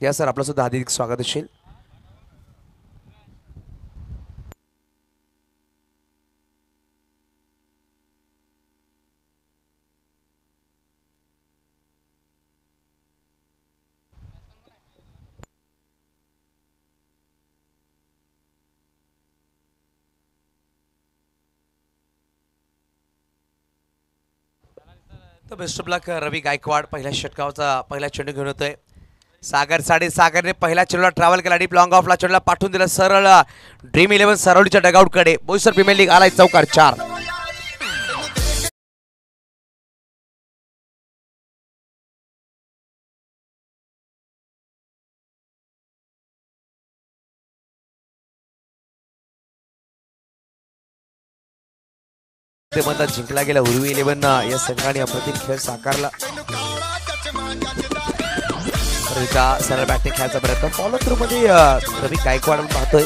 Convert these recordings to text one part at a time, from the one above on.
या सर आपलं सुद्धा हार्दिक स्वागत असेल. तर बेस्ट ऑफ लक रवी गायकवाड पहिल्या षटकावचा पहिला चेंडू घेऊन होतोय. सागर सागरने पहिल्या चेंडूला ट्रॅव्हल केला डीप लॉंग ऑफला चेंडूला पाठवून दिलं सरळ ड्रीम 11 सरवलीच्या डगआउट कडे. बोईसर प्रीमियर लीग आलाय चौकार 4. ते म्हणतात जिंकला गेला उर्वी 11 या संघाने अप्रतिम खेळ साकारला. सरळ बॅटिंग खेळायचा प्रयत्न फॉलो थ्रू मध्ये रवी गायकवाड पाहतोय.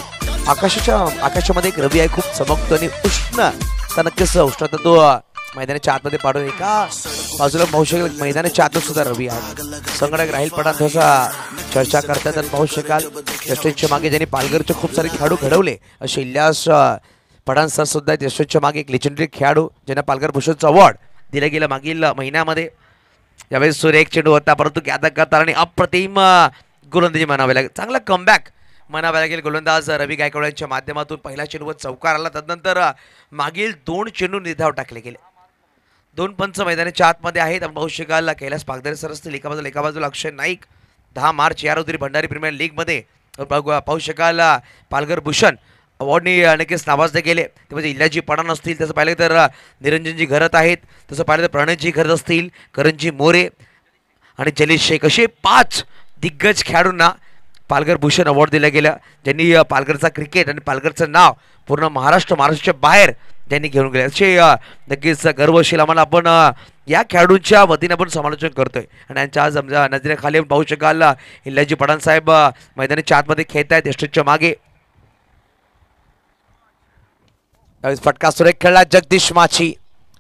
आकाशामध्ये एक रवी आहे खूप चमकतो आणि उष्ण तर नक्कीच उष्णता तो मैदानाच्या आतमध्ये पाडून एका बाजूला पाहू शकेल. मैदानाच्या आतच सुद्धा रवी आहे. संगणक राहील पठाण थोडासा चर्चा करतात आणि पाहू शकाल जस्टिसच्या मागे ज्यांनी पालघरचे खूप सारे खेळाडू घडवले असे इलियास पठाण सर सुद्धा जस्टिसच्या मागे एक लेजेंडरी खेळाडू ज्यांना पालघर भूषणचं अवॉर्ड दिलं गेलं मागील महिन्यामध्ये. यावेळेस सूर्य एक चेंडू होता परंतु गदा आणि अप्रतिम गोलंदाजी म्हणावी लागेल. चांगला कमबॅक म्हणावा लागेल गोलंदाज रवी गायकवाड यांच्या माध्यमातून. पहिला चेंडूवर चौकार आला तदनंतर मागील 2 चेंडू निर्धाव टाकले गेले. 2 पंच मैदानाच्या आतमध्ये आहेत. आपण पाहू शकाल कैलास पागदरे सर असतील एका बाजूला अक्षय नाईक. 10 मार्च या रोजी भंडारी प्रीमियर लीगमध्ये पाहू शकाल पालघर भूषण अवॉर्डनी नक्कीच नावाजले गेले. ते म्हणजे इल्याजी पठाण असतील तसं पाहिलं तर निरंजनजी घरत आहेत. तसं पाहिलं तर प्रणयजी घरत असतील करणजी मोरे आणि जलीश शेख असे 5 दिग्गज खेळाडूंना पालघर भूषण अवॉर्ड दिलं गेलं ज्यांनी पालघरचा क्रिकेट आणि पालघरचं नाव पूर्ण महाराष्ट्राच्या बाहेर ज्यांनी घेऊन गेले. असे नक्कीच गर्वशील आम्हाला आपण या खेळाडूंच्या वतीने आपण समालोचन करतोय. आणि यांच्या आज नजरेखाली पाहू शकाल इल्याजी पठाण साहेब मैदानाच्या आतमध्ये खेळत आहेत एस्टेटच्या मागे. फटका सुरेख खेळला जगदीश माची.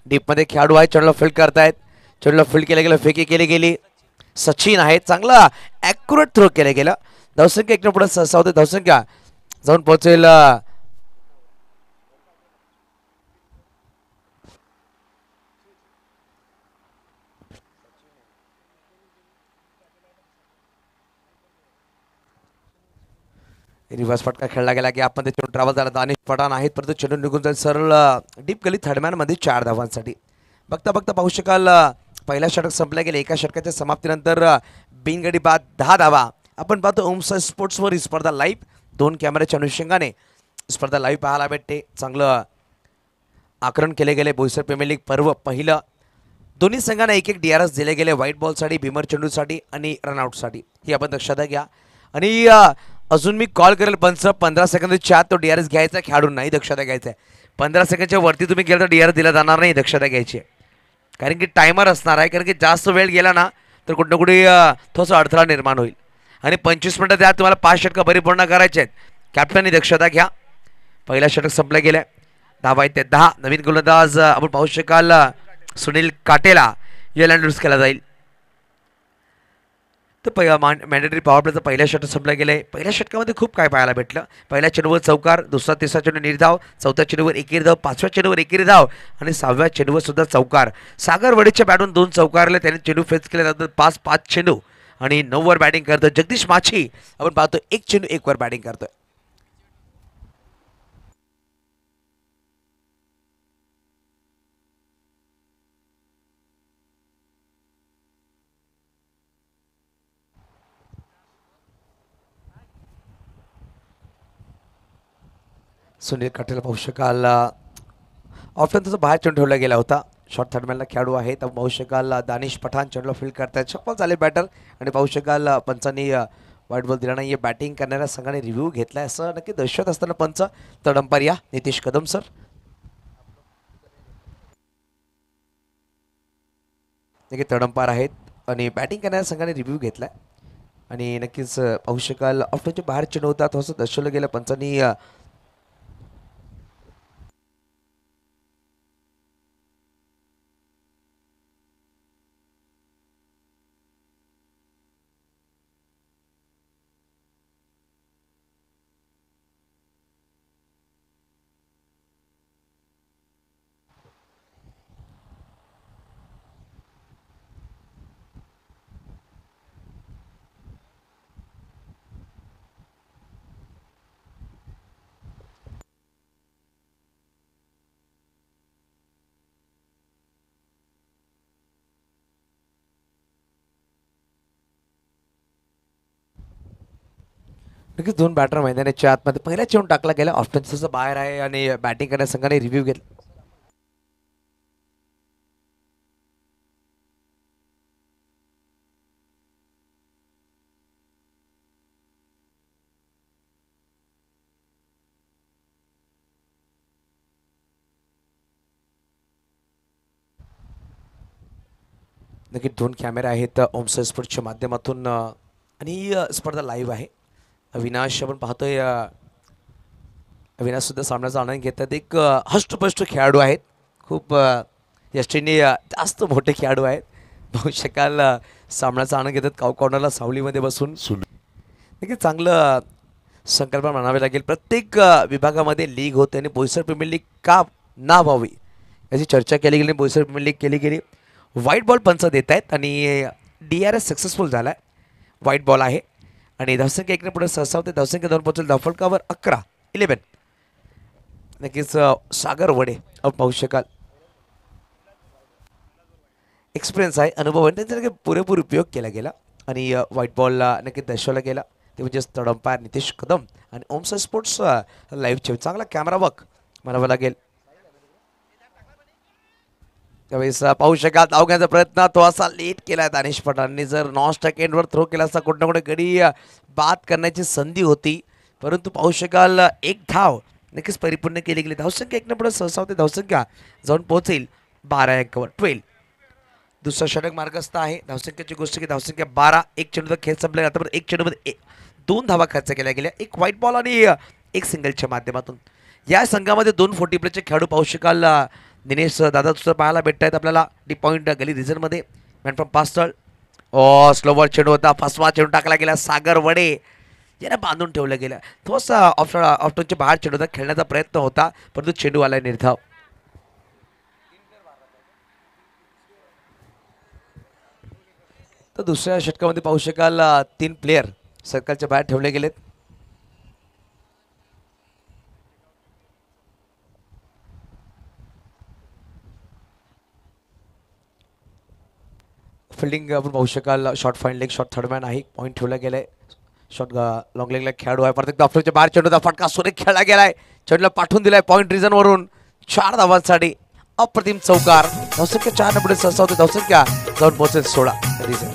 डीपमध्ये खेळाडू आहेत चेंडूला फील्ड करतायत. चेंडूला फील्ड केलं गेलं फेकी केली गेली. सचिन आहेत चांगला ॲक्युरेट थ्रो केलं गेलं. धावसंख्या एक पुढे सहसा होते. धावसंख्या जाऊन पोहोचेल रिव्हर्स फटका खेळला गेला की आपण चेंडू ट्रॅव्हल झाला. दानिश पठाण आहेत परंतु चेंडू निघून जाईल सरळ डीप गली थर्डमॅनमध्ये 4 धावांसाठी. बघता बघता पाहू शकाल पहिला षटक संपला गेले. एका षटकाच्या समाप्तीनंतर बिनगडी बाद 10 धावा. आपण पाहतो ओमसा स्पोर्ट्सवर ही स्पर्धा लाईव्ह 2 कॅमेऱ्याच्या अनुषंगाने स्पर्धा लाईव्ह पाहायला भेटते. चांगलं आकलन केले गेले. बोईसर प्रीमियर लीग पर्व पहिलं. दोन्ही संघांना एक DRS दिले गेले व्हाईट बॉलसाठी भीमर चेंडूसाठी आणि रनआउटसाठी. ही आपण लक्षात घ्या. आणि अजून मी कॉल करेल पंच 15 सेकंदाच्या आत तो DRS घ्यायचा खेळाडूंनाही दक्षता घ्यायचा आहे. 15 सेकंडच्या वरती तुम्ही गेला तर DRS दिला जाणार नाही दक्षता घ्यायची आहे. कारण की टायमर असणार आहे. कारण की जास्त वेळ गेला ना तर कुठं कुठे थोडासा अडथळा निर्माण होईल. आणि 25 मिनिटं त्यात तुम्हाला 5 षटकं परिपूर्ण करायचे आहेत. कॅप्टननी दक्षता घ्या. पहिला षटक संपलं गेलं. 10 बाय 10. नवीन गोलंदाज आपण पाहू शकाल सुनील काटेला याला इंट्रोड्यूस केला जाईल. तर मॅन्डेटरी पॉवर प्लेचं पहिल्या षटक संपलं गेलंय. पहिल्या षटकामध्ये खूप काय पाहायला भेटलं. पहिल्या चेंडूवर चौकार, दुसरा तिसरा चेंडू निर्धाव, चौथ्या चेंडूवर एकेरी धाव, 5व्या चेंडूवर एकेरी धाव आणि 6व्या चेंडूवर सुद्धा चौकार. सागर वडेच्या बॅटून 2 चौकारले त्याने चेंडू फेस केले जातात. 5 चेंडू आणि 9 वर बॅटिंग करतोय जगदीश माची. आपण पाहतो 1 चेंडू 1 वर बॅटिंग करतोय. सुनील काटेला पाहू शकाल ऑप्शन तसं बाहेर चेंडू ठेवला गेला होता. शॉर्ट थर्डमॅनला खेळाडू आहेत. आपण पाहू शकाल दानिश पठाण चेंडूला फील्ड करतायत. शपल झाले बॅटर आणि पाहू शकाल पंचांनी वाईट बॉल दिला नाही. बॅटिंग करणाऱ्या संघाने रिव्ह्यू घेतलाय असं नक्की दर्शवत असताना पंच तडंपार या नितीश कदम सर नक्की तडंपार आहेत आणि बॅटिंग करणाऱ्या संघाने रिव्ह्यू घेतलाय. आणि नक्कीच पाहू शकाल ऑप्शनच्या बाहेर चेंडू होता थोडंसं दर्शवलं गेलं पंचांनी. नक्कीच दोन बॅटर मैदानाच्या आतमध्ये पहिला चेंडू टाकला गेला, ऑफ्टन तसं बाहेर आहे आणि बॅटिंग करण्याच्या संघाने रिव्ह्यू घेतला. नक्की दोन कॅमेरे आहेत ओमसर स्पोर्ट्सच्या माध्यमातून आणि ही स्पर्धा लाईव्ह आहे. अविनाश आपण पाहतोय, अविनाश सुद्धा सामन्याचा आनंद घेतात. एक हष्टपुष्ट खेळाडू आहेत, खूप यष्टीने जास्त मोठे खेळाडू आहेत. पाहू शकाल सामन्याचा आनंद घेतात काऊ कॉर्नरला सावलीमध्ये बसून. नक्की चांगलं संकल्पना म्हणावी लागेल. प्रत्येक विभागामध्ये लीग होते आणि बोईसर प्रीमियर लीग का ना व्हावी याची चर्चा केली गेली. बोईसर प्रीमियर लीग केली गेली. व्हाईट बॉल पंच देत आहेत आणि DRS सक्सेसफुल झाला आहे. व्हाईट बॉल आहे आणि धावसंख्या एकने पुढे सहसा होते. धावसंख्या 2 पोहोचेल. धावफलकावर 11. नक्कीच सागर वडे आपण पाहू शकाल. एक्सपिरियन्स आहे, अनुभव आहे, त्यांचा नक्की पुरेपूर उपयोग केला गेला आणि व्हाईट बॉलला नक्की दर्शवला गेला. ते म्हणजे स्टड अंपायर नितेश कदम आणि ओमसर स्पोर्ट्स लाईव्हचे चांगला कॅमेरा वर्क म्हणावं लागेल. त्यावेळेस पाहू शकाल धाव घेण्याचा प्रयत्न तो असा लेट केला दानिश पठाणने. जर नॉन स्ट्राईक एंडवर थ्रो केला असता कुठे ना कुठे गडी बाद करण्याची संधी होती, परंतु पाहू शकाल एक धाव नक्कीच परिपूर्ण केली गेली. धावसंख्या एकने पुढे सहसा होते. धावसंख्या जाऊन पोहोचेल 12 अंकावर. 12. दुसरा षटक मार्गस्थ आहे. धावसंख्येची गोष्ट की धावसंख्या 12. एक चेंडूचा खेळ संपला. आता 1 चेंडूमध्ये 2 धावा खर्च केल्या गेल्या. एक व्हाईट बॉल आणि एक सिंगलच्या माध्यमातून या संघामध्ये 2 40 प्लेचे खेळाडू पाहू शकाल. दिनेश दादा सुद्धा पाहायला भेटत आहेत आपल्याला. डी पॉईंट गली रिझनमध्ये मॅन फ्रॉम पास्टल. स्लोवर चेंडू होता. फसवा चेंडू टाकला गेला. सागर वडे याला बांधून ठेवलं गेलं. थोडासा ऑफ्टनच्या बाहेर चेंडू होता. खेळण्याचा प्रयत्न होता परंतु चेंडू आला निर्धाव. तर दुसऱ्या षटकामध्ये पाहू शकाल 3 प्लेयर सर्कलच्या बाहेर ठेवले गेलेत. फिल्डिंग आपण पाहू शकाल. Short fine leg short third man आहे. पॉईंट ठेवला गेलाय. शॉर्ट लॉंग लेगला खेळाडू आहे. परत ऑफ्टनच्या बाहेर चेंडूचा फटका सुरेख खेळला गेलाय. चेंडूला पाठवून दिलाय पॉईंट रिझन वरून. 4 धावांसाठी अप्रतिम चौकार. धावसंख्या 4 पुढे सहसा होते. धावसंख्या जाऊन पोहोचेल 16 रिझन.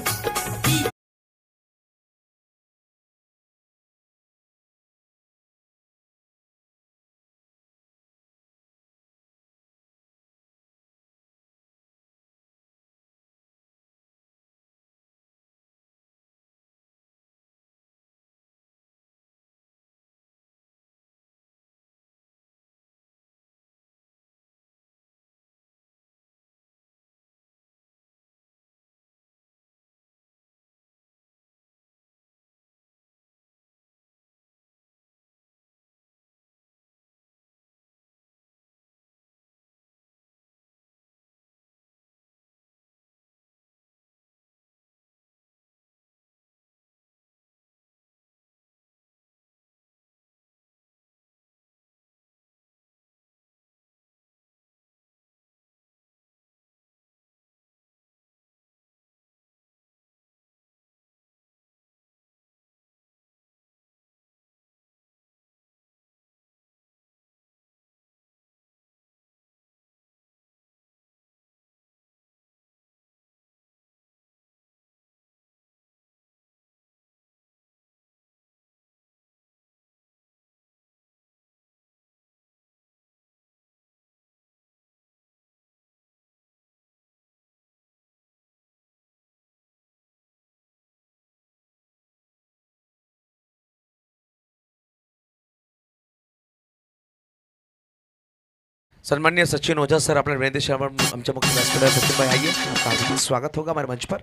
सन्माननीय सचिन ओझा सर अपने विनती से आमच्या मुख्य व्यासपीठावर सचिन भाई आइए, आपका हार्दिक स्वागत होगा हमारे मंच पर.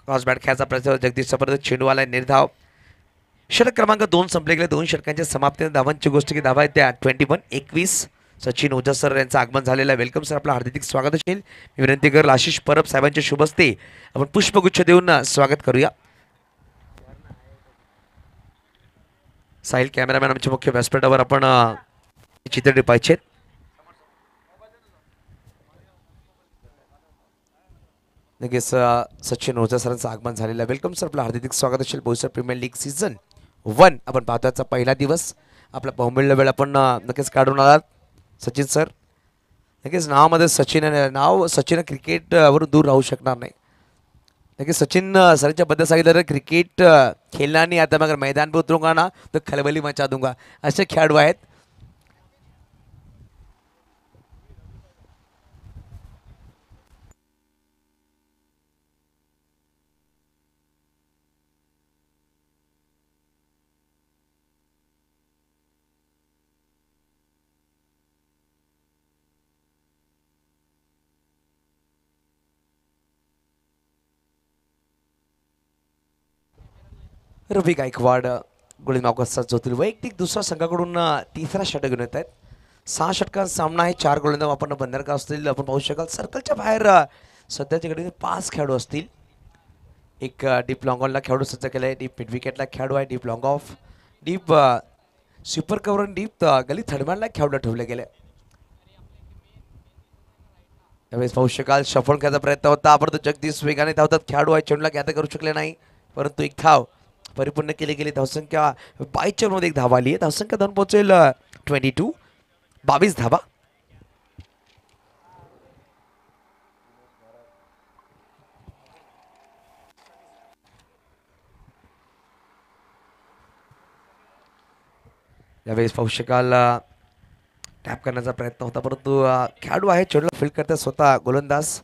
क्रॉस बॅट खेळाचा प्रयत्न जगदीश जबरदस्त चेंडू आलाय निर्धाव. षटक क्रमांक 2 संपले गेले. 2 षटकांच्या समाप्तीने धावांची गोष्ट की धावा आहेत त्या 21-21. सचिन ओझा सर यांचं आगमन झालेलं आहे. वेलकम सर, आपलं हार्दिक स्वागत असेल. मी विनंती करेल आशिष परब साहेबांच्या शुभ हस्ते आपण पुष्पगुच्छ देऊन स्वागत करूया. साहिल कॅमेरामॅन आमच्या मुख्य व्यासपीठावर आपण चित्र पाहिजेत. नक्कीच सचिन ओझा सरांचं आगमन झालेलं आहे. वेलकम सर, आपलं हार्दिक स्वागत असेल Boisar premier league season one आपण पाहतो याचा पहिला दिवस आपला बहुमूल्य वेळ आपण नक्कीच काढून आलात सचिन सर. नक्कीच नावामध्ये सचिन आहे, नाव सचिन क्रिकेट वरून दूर राहू शकणार नाही. नक्कीच सचिन सरांच्या बद्दल सांगितलं तर क्रिकेट खेळना नहीं आता मगर मैदान पे उतरूंगा ना तो खलबली मचा दूंगा असे खेळाडू आहेत. रवी गायकवाड गोलंदाज होतील वैयक्तिक दुसऱ्या संघाकडून तिसरा षटक घेऊन येत आहेत. 6 षटकांचा सामना आहे. 4 गोलंदाज आपण बंदरगाव असतील आपण पाहू शकाल. सर्कलच्या बाहेर सध्याच्याकडे 5 खेळाडू असतील. एक डीप लॉंग ऑनला खेळाडू सज्ज केला आहे. डीप मिड विकेटला खेळाडू आहे. Deep long off deep super cover deep gully थर्डमॅनला खेळाडू ठेवले गेले. त्यावेळेस पाहू शकाल शफल खेळायचा प्रयत्न होता आपण तो जगदीश वेगाने धावतात खेळाडू आहे. चेंडूला घ्याता करू शकले नाही परंतु एक धाव परिपूर्ण केली गेली. धावसंख्या 22 मध्ये एक धाव आली आहे. धावसंख्या धावून पोहोचेल 22 22 धावा. यावेळेस पाहू शकाल टॅप करण्याचा प्रयत्न होता परंतु खेळाडू आहे चेंडूला फील्ड करतात स्वतः गोलंदाज.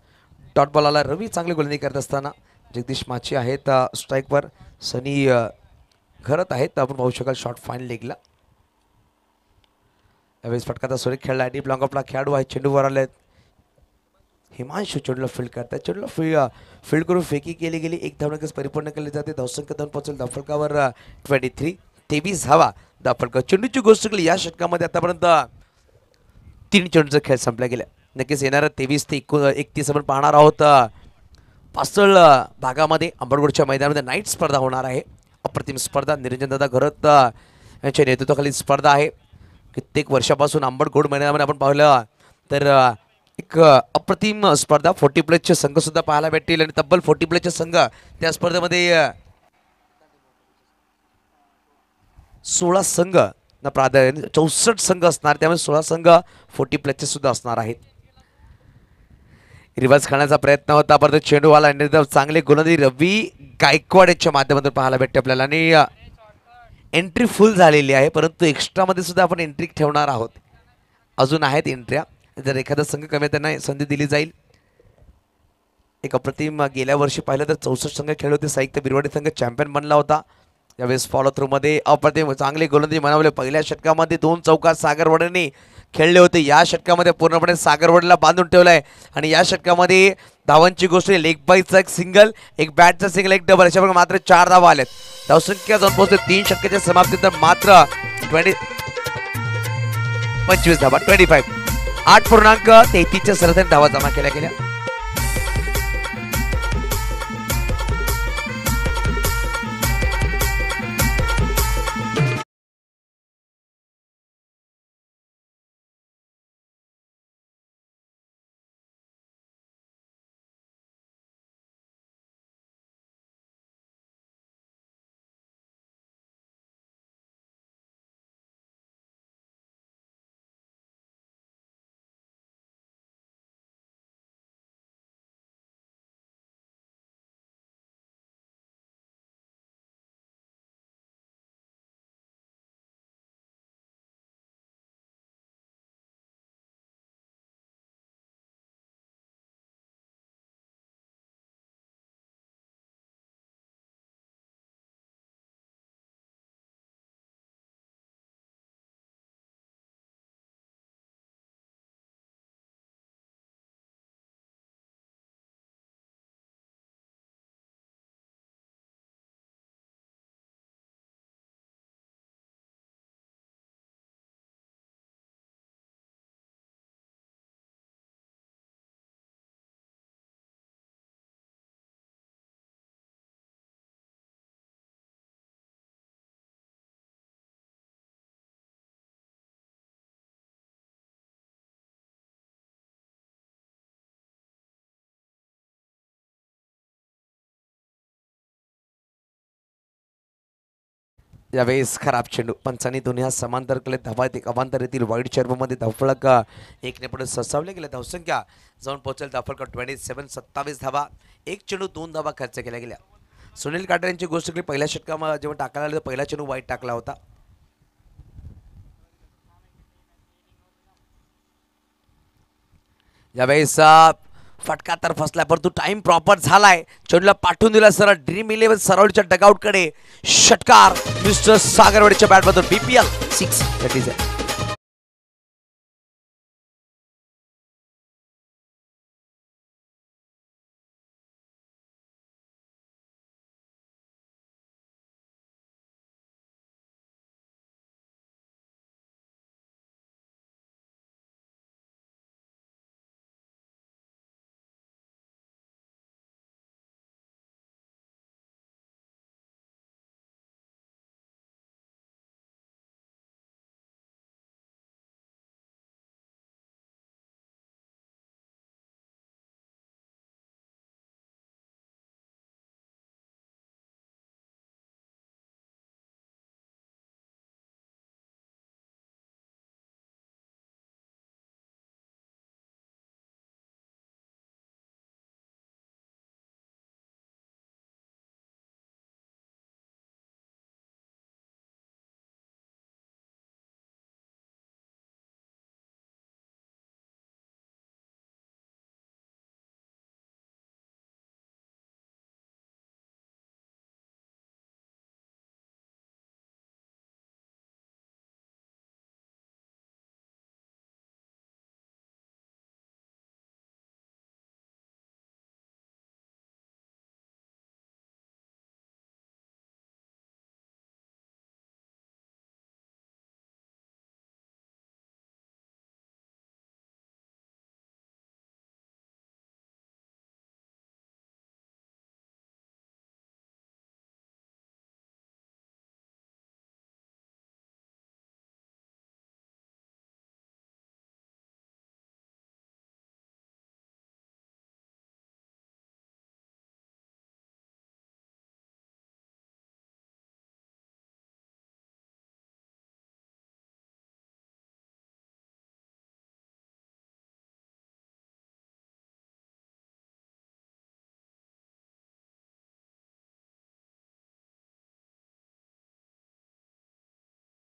डॉट बॉलला रवी चांगली गोलंदाजी करत असताना जगदीश माची आहेत स्ट्राईकवर. सनी घरत आहेत आपण पाहू शकाल शॉर्ट फाईन लेगला. यावेळेस फटकाचा सुरेख खेळला. डीप लॉंग ऑफला खेळाडू आहे चेंडूवर आले. हिमांशू चेंडूला फील्ड करतात. चेंडूला फील्ड करून फेकी केली गेली. एक धाव नक्कीच परिपूर्ण केली जाते. धावसंख्या धावून पोहोचेल धावफलकावर 23 23 धावा धावफलक. चेंडूची गोष्ट केली या षटकामध्ये आतापर्यंत 3 चेंडूचा खेळ संपला गेला. नक्कीच येणारा 23 ते 31 आपण पाहणार आहोत. पासळ भागामध्ये अंबरगोडच्या मैदानामध्ये नाईट स्पर्धा होणार आहे. अप्रतिम स्पर्धा. निरंजनदादा घरत यांच्या नेतृत्वाखाली स्पर्धा आहे. कित्येक वर्षापासून आंबडगोड मैदानामध्ये आपण पाहिलं तर एक अप्रतिम स्पर्धा 40+ संघ सुद्धा पाहायला भेटतील आणि तब्बल 40+ संघ त्या स्पर्धेमध्ये 16 संघ ना प्राधान्य 64 संघ असणार. त्यामुळे 16 संघ 40+ सुद्धा असणार आहेत. रिव्हर्स खेळण्याचा प्रयत्न होता परंतु चेंडूवाला चांगले गोलंदाजी रवी गायकवाड यांच्या माध्यमातून पाहायला भेटते आपल्याला. आणि एंट्री फुल झालेली आहे परंतु एक्स्ट्रामध्ये सुद्धा आपण एंट्री ठेवणार आहोत. अजून आहेत एंट्र्या. जर एखादा संघ कमी त्यांना संधी दिली जाईल. एक अप्रतिम गेल्या वर्षी पाहिलं तर 64 संघ खेळले होते. साहित्य बिरवाडी संघ चॅम्पियन बनला होता. यावेळेस फॉलो थ्रू मध्ये अप्रतिम चांगले गोलंदाजी म्हणावले. पहिल्या षटकामध्ये 2 चौकार सागरवाडीने खेळले होते. या षटकामध्ये पूर्णपणे सागरवाडीला बांधून ठेवलाय आणि या षटकामध्ये धावांची गोष्ट लेग बाईचा एक सिंगल एक बॅटचा सिंगल एक डबल अशा मात्र 4 धावा आल्यात. धावसंख्या जाऊन पोहोचते 3 षटकाच्या समाप्तीनंतर मात्र 25 धावा 25 8.33 सरासरी धावा जमा केल्या गेल्या. यावेळेस खराब चेंडू पंचांनी दोन्ही हात समांतर केले. धावा एक अवांतर येथील वाईट चेंडूमध्ये धावफलक एकने पुढे ससावले गेले. धावसंख्या जाऊन पोहोचेल धावफलक 27 धावा. एक चेंडू 2 धावा खर्च केल्या गेल्या. सुनील काटे यांची गोष्ट केली पहिल्या षटकामध्ये जेव्हा टाकायला आले पहिला चेंडू वाईट टाकला होता. यावेळेस फटका तर फसला परंतु टाइम प्रॉपर झालाय. चेंडूला पाठवून दिला सरळ ड्रीम 11 सरावलीच्या डगआउट कडे. षटकार मिस्टर सागरवाडीच्या बॅटमधून BPL 6 दॅट इज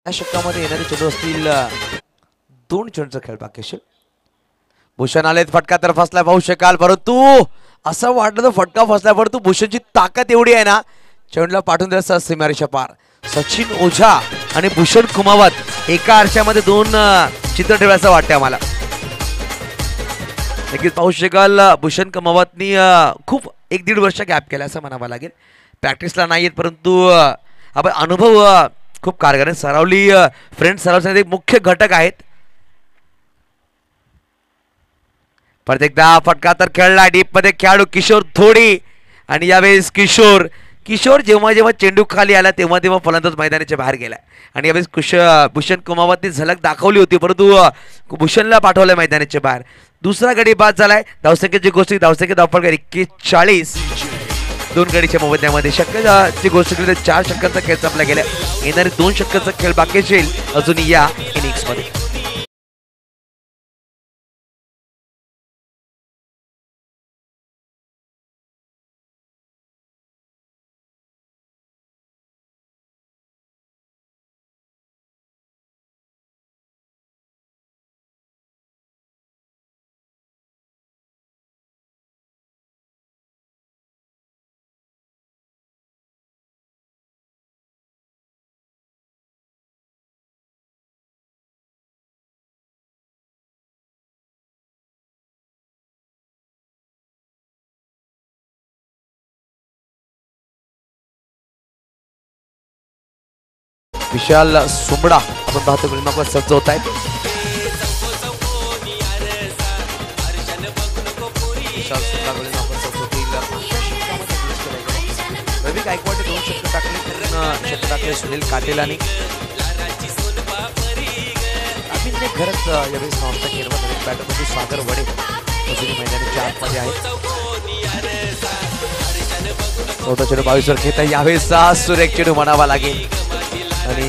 या षटकामध्ये येणारे चेंडू असतील 2 चेंडूचा खेळ बाकी असेल. भूषण आलेत फटका तर फसला पाहू शकाल परंतु असं वाटलं तर फटका फसला परंतु भूषणची ताकद एवढी आहे ना चेंडूला पाठवून द्यायचा सीमारेषा पार. सचिन ओझा आणि भूषण कुमावत एका आरशामध्ये 2 चित्र ठेवायचं वाटतंय आम्हाला. नक्कीच पाहू शकाल भूषण कुमावतनी खूप 1-1.5 वर्ष गॅप केला असं म्हणावं लागेल. प्रॅक्टिसला नाही येत परंतु आपण अनुभव खूप कारगर आहे. सरावली फ्रेंड्स सरावचे मुख्य घटक आहेत. परत एकदा फटका तर खेळला डीप मध्ये खेळाडू किशोर थोडी आणि यावेळेस किशोर जेव्हा जेव्हा चेंडू खाली आला तेव्हा तेव्हा फलंदाज मैदानाच्या बाहेर गेला आणि यावेळेस भूषण कुमावतने झलक दाखवली होती परंतु भूषणला पाठवलं मैदानाच्या बाहेर. दुसरा गडी बाद झालाय. धावसंख्येची गोष्ट धावसंख्या धावफलक 41 2 गडीच्या मोबदल्यामध्ये षटकाची गोष्ट केली तर 4 षटकांचा खेळ संपला गेला. येणारे 2 षटकांचा खेळ बाकी असेल अजून या इनिंग्स मध्ये. विशाल सुमडा आपण पाहतो गुलमाकवर सज्ज होत आहेत. रवी गायकवाडने 2 षटक टाकले सुनील काटेलानी अभिनय खरंच यावेळी समाप्त केलं. बॅटरमध्ये सागर वडे अजूनही मैदानाच्या आतमध्ये आहेत. 14 चेंडू 22 वर खेळता यावेळेस सुरेख चेंडू म्हणावा लागेल. आणि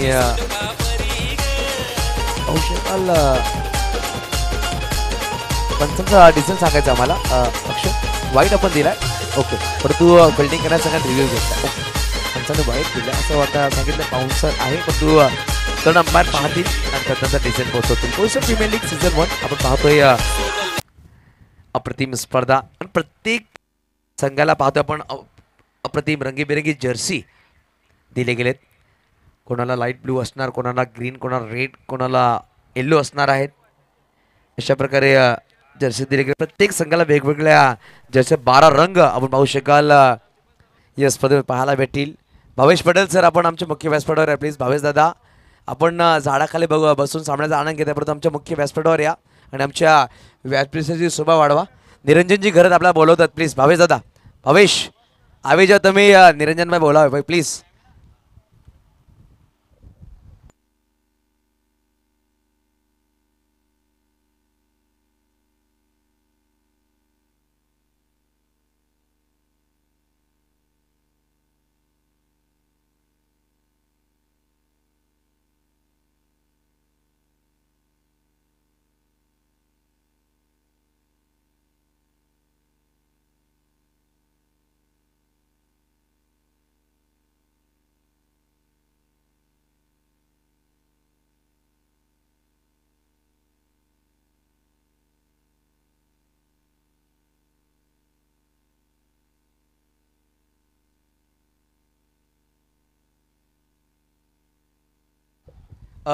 पंचांचा डिसिजन सांगायचं आम्हाला. अक्षय वाईट आपण दिलाय ओके, पण तू फिल्डिंग करण्याचा सगळ्यात रिव्ह्यू घेतला. पंचाने वाईट दिला असं वाटतं सांगितलं बाउन्सर आहे, पण तू कारण अंपायर पाहतील आणि त्याचा डिसिजन पोहोचवतील. कोळसर प्रीमियर लीग सीझन 1 आपण पाहतोय अप्रतिम स्पर्धा आणि प्रत्येक संघाला पाहतोय आपण अप्रतिम रंगीबेरंगी जर्सी दिले गेलेत. कोणाला लाईट ब्लू असणार, कोणाला ग्रीन, कोणाला रेड, कोणाला येल्लो असणार आहेत. अशा प्रकारे जर्सी दिले गेले. प्रत्येक संघाला वेगवेगळ्या जर्सी 12 रंग आपण पाहू शकाल या स्पर्धेत पाहायला भेटतील. भावेश पटेल सर आपण आमच्या मुख्य व्यासपीठावर आहे प्लीज. भावेश दादा आपण झाडाखाली बसून सामन्याचा आनंद घेता, परंतु आमच्या मुख्य व्यासपीठावर या आणि आमच्या व्यासपीठाची शोभा वाढवा. निरंजनजी घरात आपल्याला बोलवतात प्लीज. भावेश दादा, भावेश आवे जा तुम्ही निरंजन भाई बोलावे भाई प्लीज.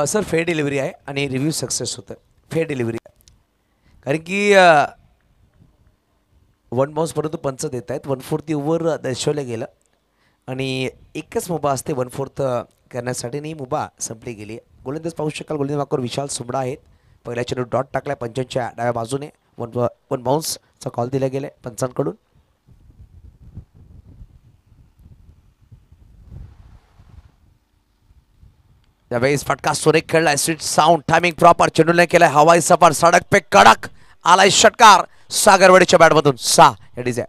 सर फेअर डिलिव्हरी आहे आणि रिव्ह्यू सक्सेस होतं. फेअर डिलिव्हरी कारण की 1 बाउन्स परंतु पंच देत आहेत. 1/4 ओव्हर दर्शवलं गेलं आणि एकच मुभा असते 1/4 करण्यासाठी आणि मुभा संपली गेली. गोलंदाज पाहू शकाल गोलंदाज मार्कावर विशाल सुमडा आहेत. पहिल्या चेंडू डॉट टाकला पंचांच्या डाव्या बाजूने. 1 बाउन्सचा कॉल दिला गेला पंचांकडून. त्यावेळेस फटका सुरेख खेळलाय. Sweet sound timing proper. चेंडूने केलाय हवाई सफर. सडक पे कडक आलाय षटकार सागरवाडीच्या बॅटमधून 6 इट इज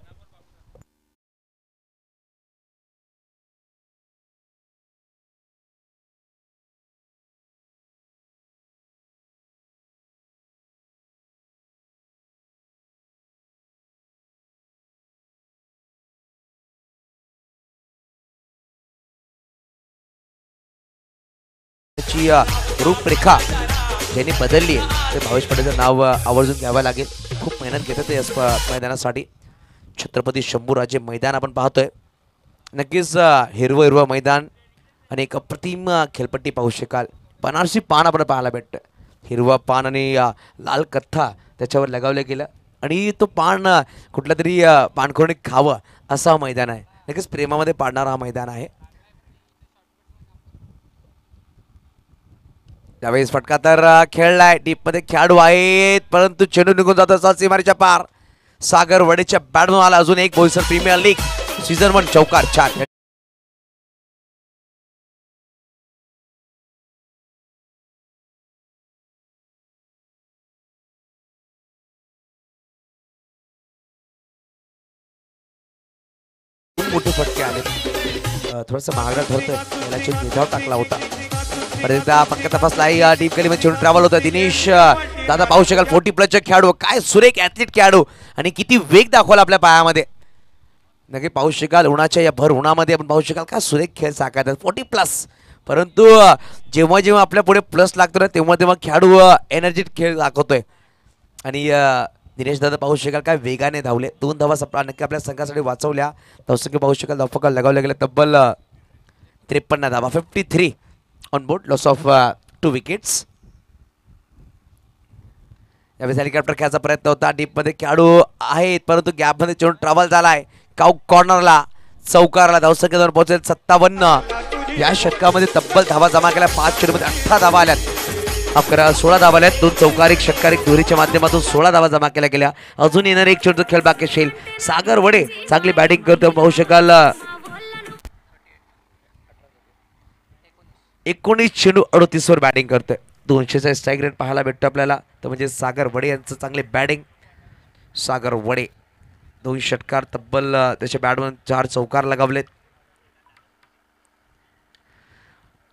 रूपरेखा ज्यांनी बदलली आहे ते भावेश पटेलचं नाव आवर्जून घ्यावं लागेल. खूप मेहनत घेतात या मैदानासाठी. छत्रपती शंभूराजे मैदान आपण पाहतोय. नक्कीच हिरवं हिरवं मैदान आणि एक अप्रतिम खेळपट्टी पाहू शकाल. बनारसी पान आपण पाहायला भेटतं. हिरवा पान आणि लाल कथ्था त्याच्यावर लगावलं गेलं आणि तो पान कुठल्या तरी पानखोरणी खावं असं हा मैदान आहे. नक्कीच प्रेमामध्ये पाडणारा हा मैदान आहे. त्यावेळेस फटका तर खेळलाय. डीप मध्ये खेळाडू आहेत परंतु चेंडू निघून जातो असा सीमारेच्या पार. सागर वडेच्या बॅटमधून आला अजून एक बोईसर प्रीमियर लीग सीझन 1 चौकार 4. मोठे फटके आले. थोडंसं महागडा ठरतोय. याला चेंडू निधाव टाकला होता. परत पक्का तपासला. डीप गलीमध्ये चेंडू ट्रॅव्हल होता. दिनेश दादा पाहू शकाल 40+ काय सुरेख ॲथलीट खेळाडू आणि किती वेग दाखवला आपल्या पायामध्ये. नक्की पाहू शकाल उन्हाच्या या भर उन्हामध्ये आपण पाहू शकाल का सुरेख खेळ साकारतात 40+. परंतु जेव्हा जेव्हा आपल्या पुढे प्लस लागतो ना तेव्हा तेव्हा खेळाडू एनर्जीट खेळ दाखवतोय. आणि दिनेश दादा पाहू शकाल काय वेगाने धावले. 2 धावा नक्की आपल्या संघासाठी वाचवल्या. धावसंख्या पाहू शकाल धावफलक लगावल्या गेल्या तब्बल 53 धावा 53 on board. Loss of 2 wickets. यावेळेस हेलिकॉप्टर खेळायचा प्रयत्न होता. डीपमध्ये खेळाडू आहेत परंतु गॅपमध्ये चेंडू ट्रॅव्हल झालाय. काऊ कॉर्नरला चौकारला. धावसंख्या जाऊन पोहोचेल 57. या षटकामध्ये तब्बल धावा जमा केल्या. 5 चेंडूमध्ये 18 धावा आल्यात. 16 धावा आल्यात. 2 चौकार 1 षटकार 1 दोरीच्या माध्यमातून 16 धावा जमा केल्या गेल्या. अजून येणार एक चेंडू खेळ बाकी असेल. सागर वडे चांगली बॅटिंग करतो पाहू शकाल. 19 चेंडू 38 वर बॅटिंग करतोय. 200चा स्ट्राईक रेट पाहायला भेटतो आपल्याला. तर म्हणजे सागर वडे यांचं चांगले बॅटिंग. सागर वडे 2 षटकार तब्बल त्याच्या बॅटमधून 4 चौकार लगावलेत.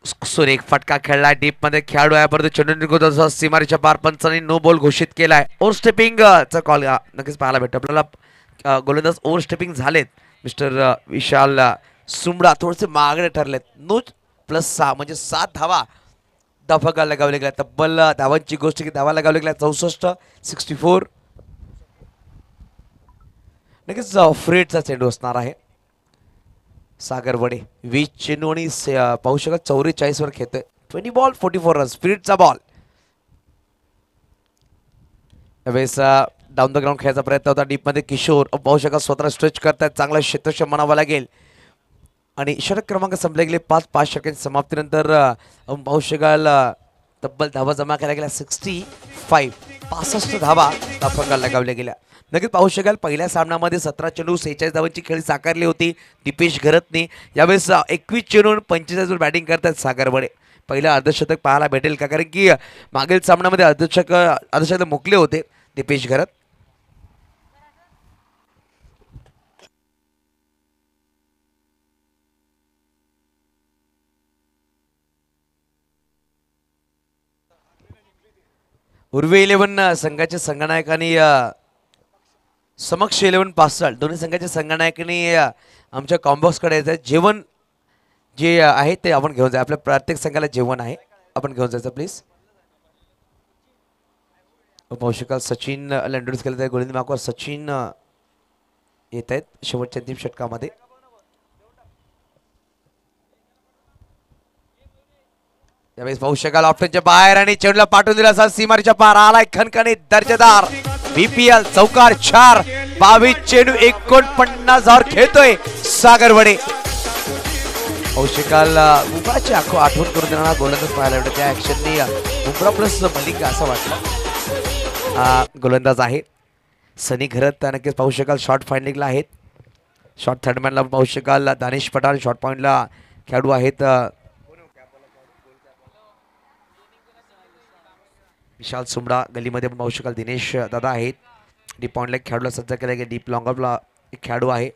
सुरेख फटका खेळला डीप मध्ये खेळाडू आहे परंतु चेंडू निघून सीमारेच्या पार पंचांनी नो बॉल घोषित केलाय. ओव्हर स्टेपिंग चा कॉल नक्कीच पाहायला भेटतो आपल्याला. गोलंदाज ओव्हर स्टेपिंग झालेत मिस्टर विशाल सुमडा. थोडेसे मागणे ठरलेत. नो +6 म्हणजे 7 धावा धाफका लगावले गेल्या. तब्बल धावांची गोष्ट की धावा लगावले गेल्या 64 64. नक्कीच फ्रेडचा चेंडू असणार आहे. सागर वडे 20 चेंडू आणि पाहू शकाल 44 वर खेळतोय. 20 बॉल 44 रन्स फ्रीडचा बॉल. यावेळेस डाऊन द ग्राउंड खेळायचा प्रयत्न होता डीप मध्ये किशोर. पाहू शकाल स्वतः स्ट्रेच करतायत. चांगला क्षेत्रक्षम म्हणावं लागेल आणि षटक क्रमांक संपले गेले 5 षटकांच्या समाप्तीनंतर पाहू शकाल तब्बल धावा जमा केल्या गेल्या 65 धावा धाफका लगावल्या गेल्या. नक्कीच पाहू शकाल पहिल्या सामन्यामध्ये 17 चेंडू 46 धावांची खेळी साकारली होती दीपेश घरतने. यावेळेस 21 चेंडू 45 वर बॅटिंग करतात सागर वडे. पहिलं अर्धशतक पाहायला भेटेल का कारण की मागील सामन्यामध्ये अर्धशतक मुकले होते दीपेश घरत. उर्वे 11 संघाचे संघनायकांनी समक्ष 11 पासळ दोन्ही संघाच्या संघनायकांनी आमच्या कॉम्बॉक्सकडे यायचं जेवण जे आहे ते आपण घेऊन जाय. आपल्या प्रत्येक संघाला जेवण आहे आपण घेऊन जायचं प्लीज. पाहू शकाल सचिन इंट्रोड्यूस केलं आहे. गोलंदाज मार्कवर सचिन येत आहेत शेवटच्या 3 षटकामध्ये. यावेळेस पाहू शकाल ऑप्शनच्या बाहेर आणि चेंडूला पाठवून दिला असा सीमारेच्या पार आलाय खणखणीत दर्जेदार बीपीएल चौकार 4. 22 चेंडू 49 खेळतोय सागर वडे. पाहू शकाल बुमराची आठवण करून देणारा गोलंदाज पाहायला भेटतो. त्या ऍक्शननी बुमरा प्लस मलिंग असं वाटलं गोलंदाज आहे. सनी घरत नक्कीच पाहू शकाल शॉर्ट फाइंडिंगला आहेत. शॉर्ट थर्डमॅनला पाहू शकाल दानिश पठाण. शॉर्ट पॉइंटला खेळाडू आहेत विशाल सुमडा. गलीमध्ये पण पाहू शकाल दिनेश दादा आहेत. डीप पॉइंटला खेळाडूला सज्ज केला गेला. डीप लॉंग ऑफला एक खेळाडू आहे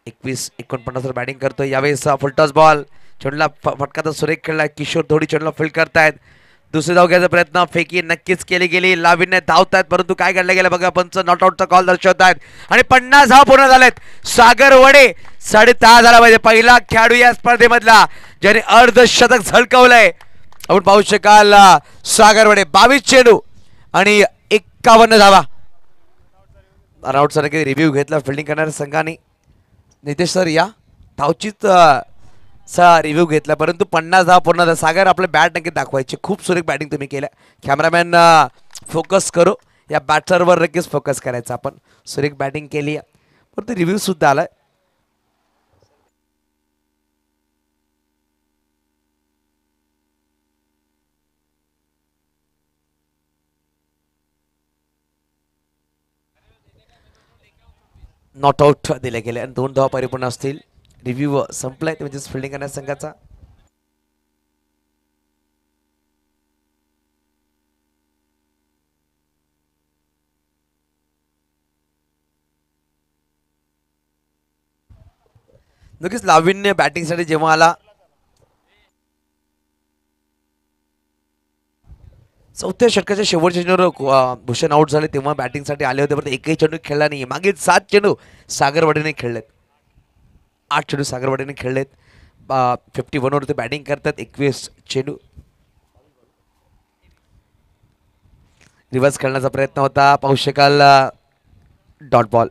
21-49 वर बॅटिंग करतोय. यावेळेस फुलटॉस बॉल चेंडूला फटका तर सुरेख खेळलाय. किशोर थोडी चेंडूला फील्ड करतायत. दुसरी धाव घ्यायचा प्रयत्न फेकी नक्कीच केली गेली. लाविन्य धावतायत परंतु काय घडलं गेलं बघा. पंच नॉट आउटचा कॉल दर्शवतायत आणि 50 धाव पूर्ण झालेत. सागर वडे 10.5 झाला पाहिजे. पहिला खेळाडू या स्पर्धेमधला ज्याने अर्धशतक झळकवलंय. आपण पाहू शकाल सागर वडे 22 चेंडू आणि 51 धावा. रनआउटचा नक्की रिव्ह्यू घेतला फिल्डिंग करणाऱ्या संघाने. नितेश सर या धावचीत चा रिव्ह्यू घेतला परंतु 50 धावा पूर्ण. सागर आपले बॅट नक्की दाखवायचे. खूप सुरेख बॅटिंग तुम्ही केलं. कॅमेरामॅन फोकस करो या बॅटरवर नक्कीच फोकस करायचा आपण. सुरेख बॅटिंग केली परंतु रिव्ह्यू सुद्धा आलाय. नॉट आउट दिले गेले आणि 2 धावा परिपूर्ण असतील. रिव्ह्यू संपलाय म्हणजे फिल्डिंग करण्याच्या संघाचा. नक्कीच लाविन्य बॅटिंगसाठी जेव्हा आला चौथ्या षटकाच्या शेवटच्या चेंडूवर भूषण आउट झाले तेव्हा बॅटिंगसाठी आले होते परंतु एकही चेंडू खेळला नाही. मागील 7 चेंडू सागरवाडीने खेळलेत. 8 चेंडू सागरवाडीने खेळलेत. 51 वर ते बॅटिंग करतात. 21 चेंडू. रिव्हर्स खेळण्याचा प्रयत्न होता. पाहू शकाल डॉट बॉल.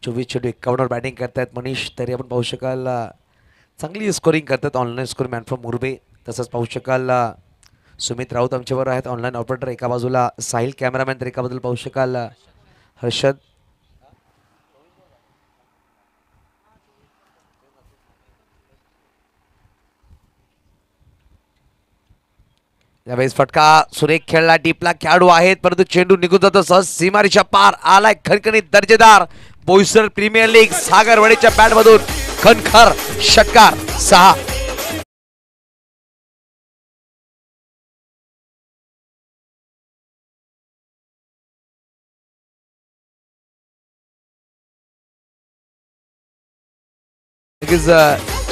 24 चेंडू 51 वर बॅटिंग करतात मनीष. तरी आपण पाहू शकाल चांगली स्कोरिंग करतात online score man from Murbe. तसंच पाहू शकाल सुमित राऊत आमच्यावर आहेत ऑनलाईन ऑपरेटर. एका बाजूला साहिल कॅमेरामॅन तर एका बाजूला पाहू शकाल हर्षद. यावेळेस फटका सुरेख खेळला. डीपला खेळाडू आहेत परंतु चेंडू निघून जातो सहज सीमारेच्या पार आलाय खणखणीत दर्जेदार. बोईसर प्रीमियर लीग सागरवाडीच्या बॅट मधून खणखर षटकार 6.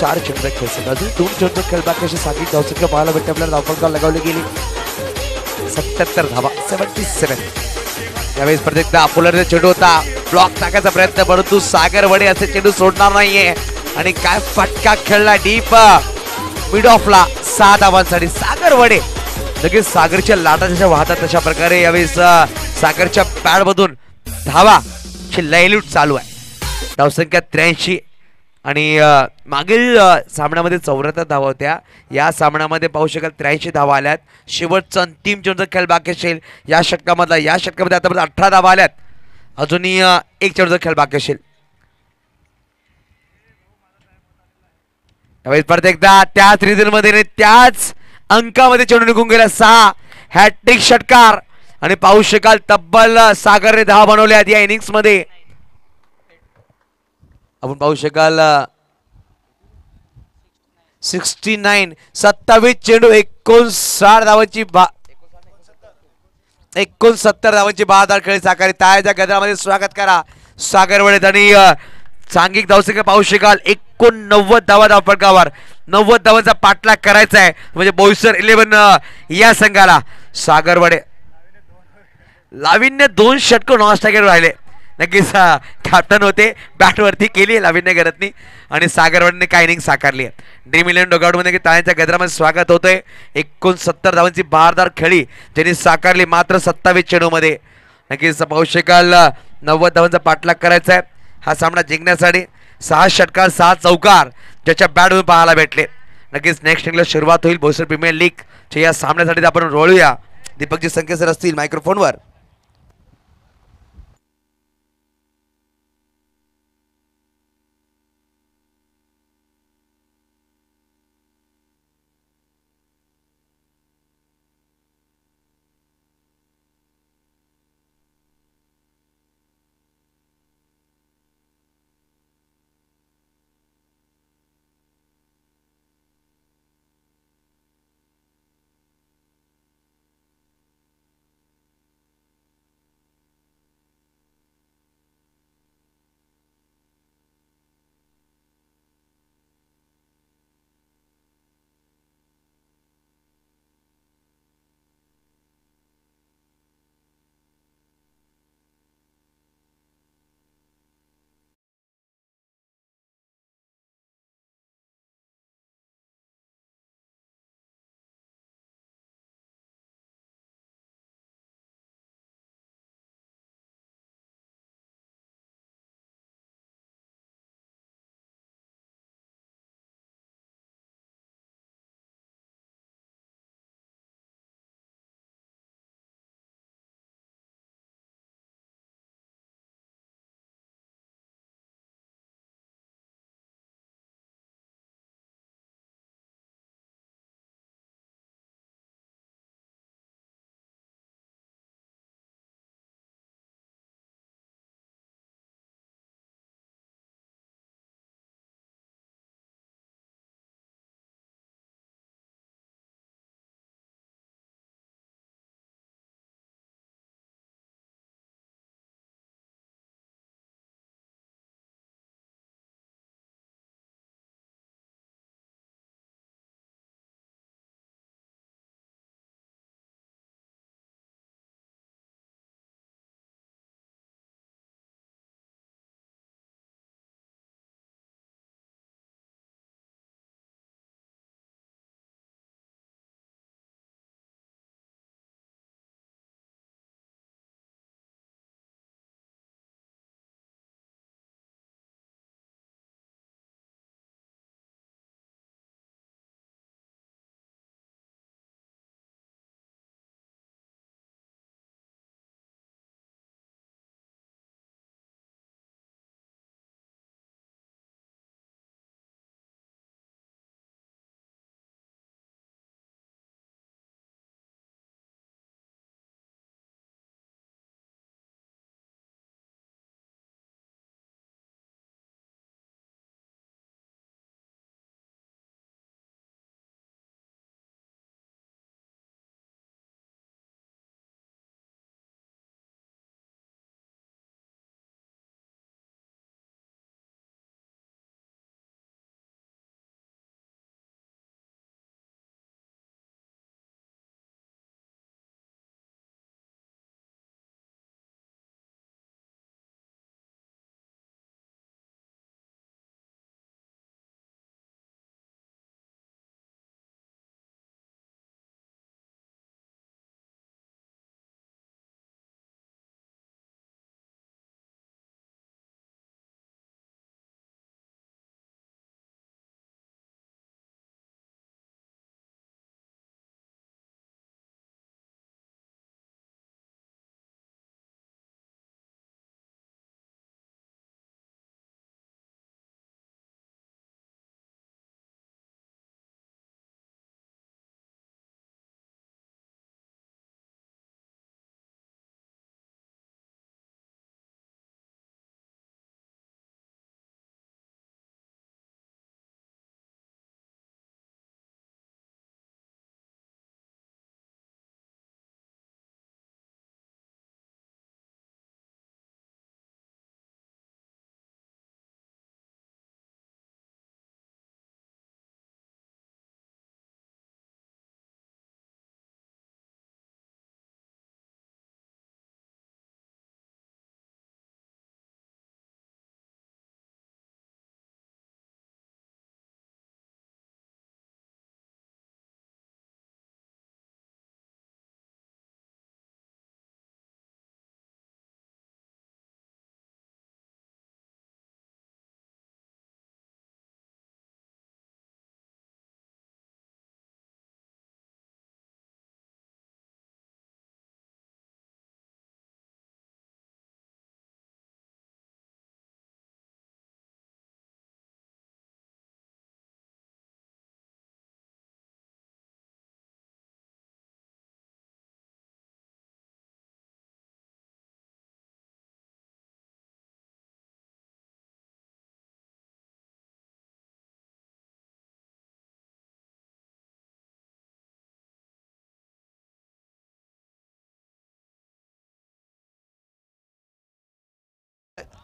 4 चेंडू खेळतात. अजून 2 चेंडू खेळ बाकी अशी सांगितली धावसंख्या पाहायला भेटते आपल्याला. धावफलकावर लगावली गेली 77 धावा 77. यावेळेस प्रत्येकदा अपोलरचा चेंडू होता, ब्लॉक टाकायचा प्रयत्न, परंतु सागर वडे असे चेंडू सोडणार नाहीये. आणि काय फटका खेळला डीप मिड ऑफला 6 धावांसाठी सागर वडे. लगेच सागरच्या लाटा जशा वाहतात तशा प्रकारे यावेळेस सागरच्या पॅड मधून धावा लयलूट चालू आहे. धावसंख्या 83 आणि मागील सामन्यामध्ये 74 धावा होत्या. या सामन्यामध्ये पाहू शकाल 83 धावा आल्यात. शेवटचा अंतिम चेंडूचा खेळ बाकी असेल या षटकामध्ये आतापर्यंत 18 धावा आल्यात. अजूनही एक चेंडूचा खेळ बाकी असेल. त्यावेळेस परत एकदा त्याच रिझनमध्ये त्याच अंकामध्ये चेंडू निघून गेला. 6 हॅट्रिक षटकार आणि पाहू शकाल तब्बल सागरने 10 बनवल्यात या इनिंग्स मध्ये. आपण पाहू शकाल 69 27 चेंडू 69 धावांची 69 धावांची 12 खेळी साकारी. तायाच्या गजरामध्ये स्वागत करा सागर वडे. आणि सांघिक धावसंख्या पाहू शकाल 89 धावा धावफलकावर. 90 धावांचा पाठलाग करायचा आहे म्हणजे बोईसर 11 या संघाला. सागर वडे लाविन्य 2 षटक नॉनस्ट्रायकर राहिले. नक्कीच कॅप्टन होते, बॅटवरती केली लाविन्य गरतनी आणि सागर वडेने काय इनिंग साकारली आहे. ड्रीम 11 डॉगआउट मध्ये ताळ्यांच्या गजरामध्ये स्वागत होतंय. 69 धावांची 12 खेळी ज्यांनी साकारली मात्र 27 चेंडूमध्ये. नक्कीच पाहू शकाल 90 धावांचा पाठलाग करायचा आहे हा सामना जिंकण्यासाठी. 6 षटकार 6 चौकार ज्याच्या बॅटमधून पाहायला भेटले. नक्कीच नेक्स्ट इनिंगला सुरुवात होईल बोईसर प्रीमियर लीगच्या या सामन्यासाठी. आपण रोळूया. दीपकजी संकेत सर असतील मायक्रोफोनवर.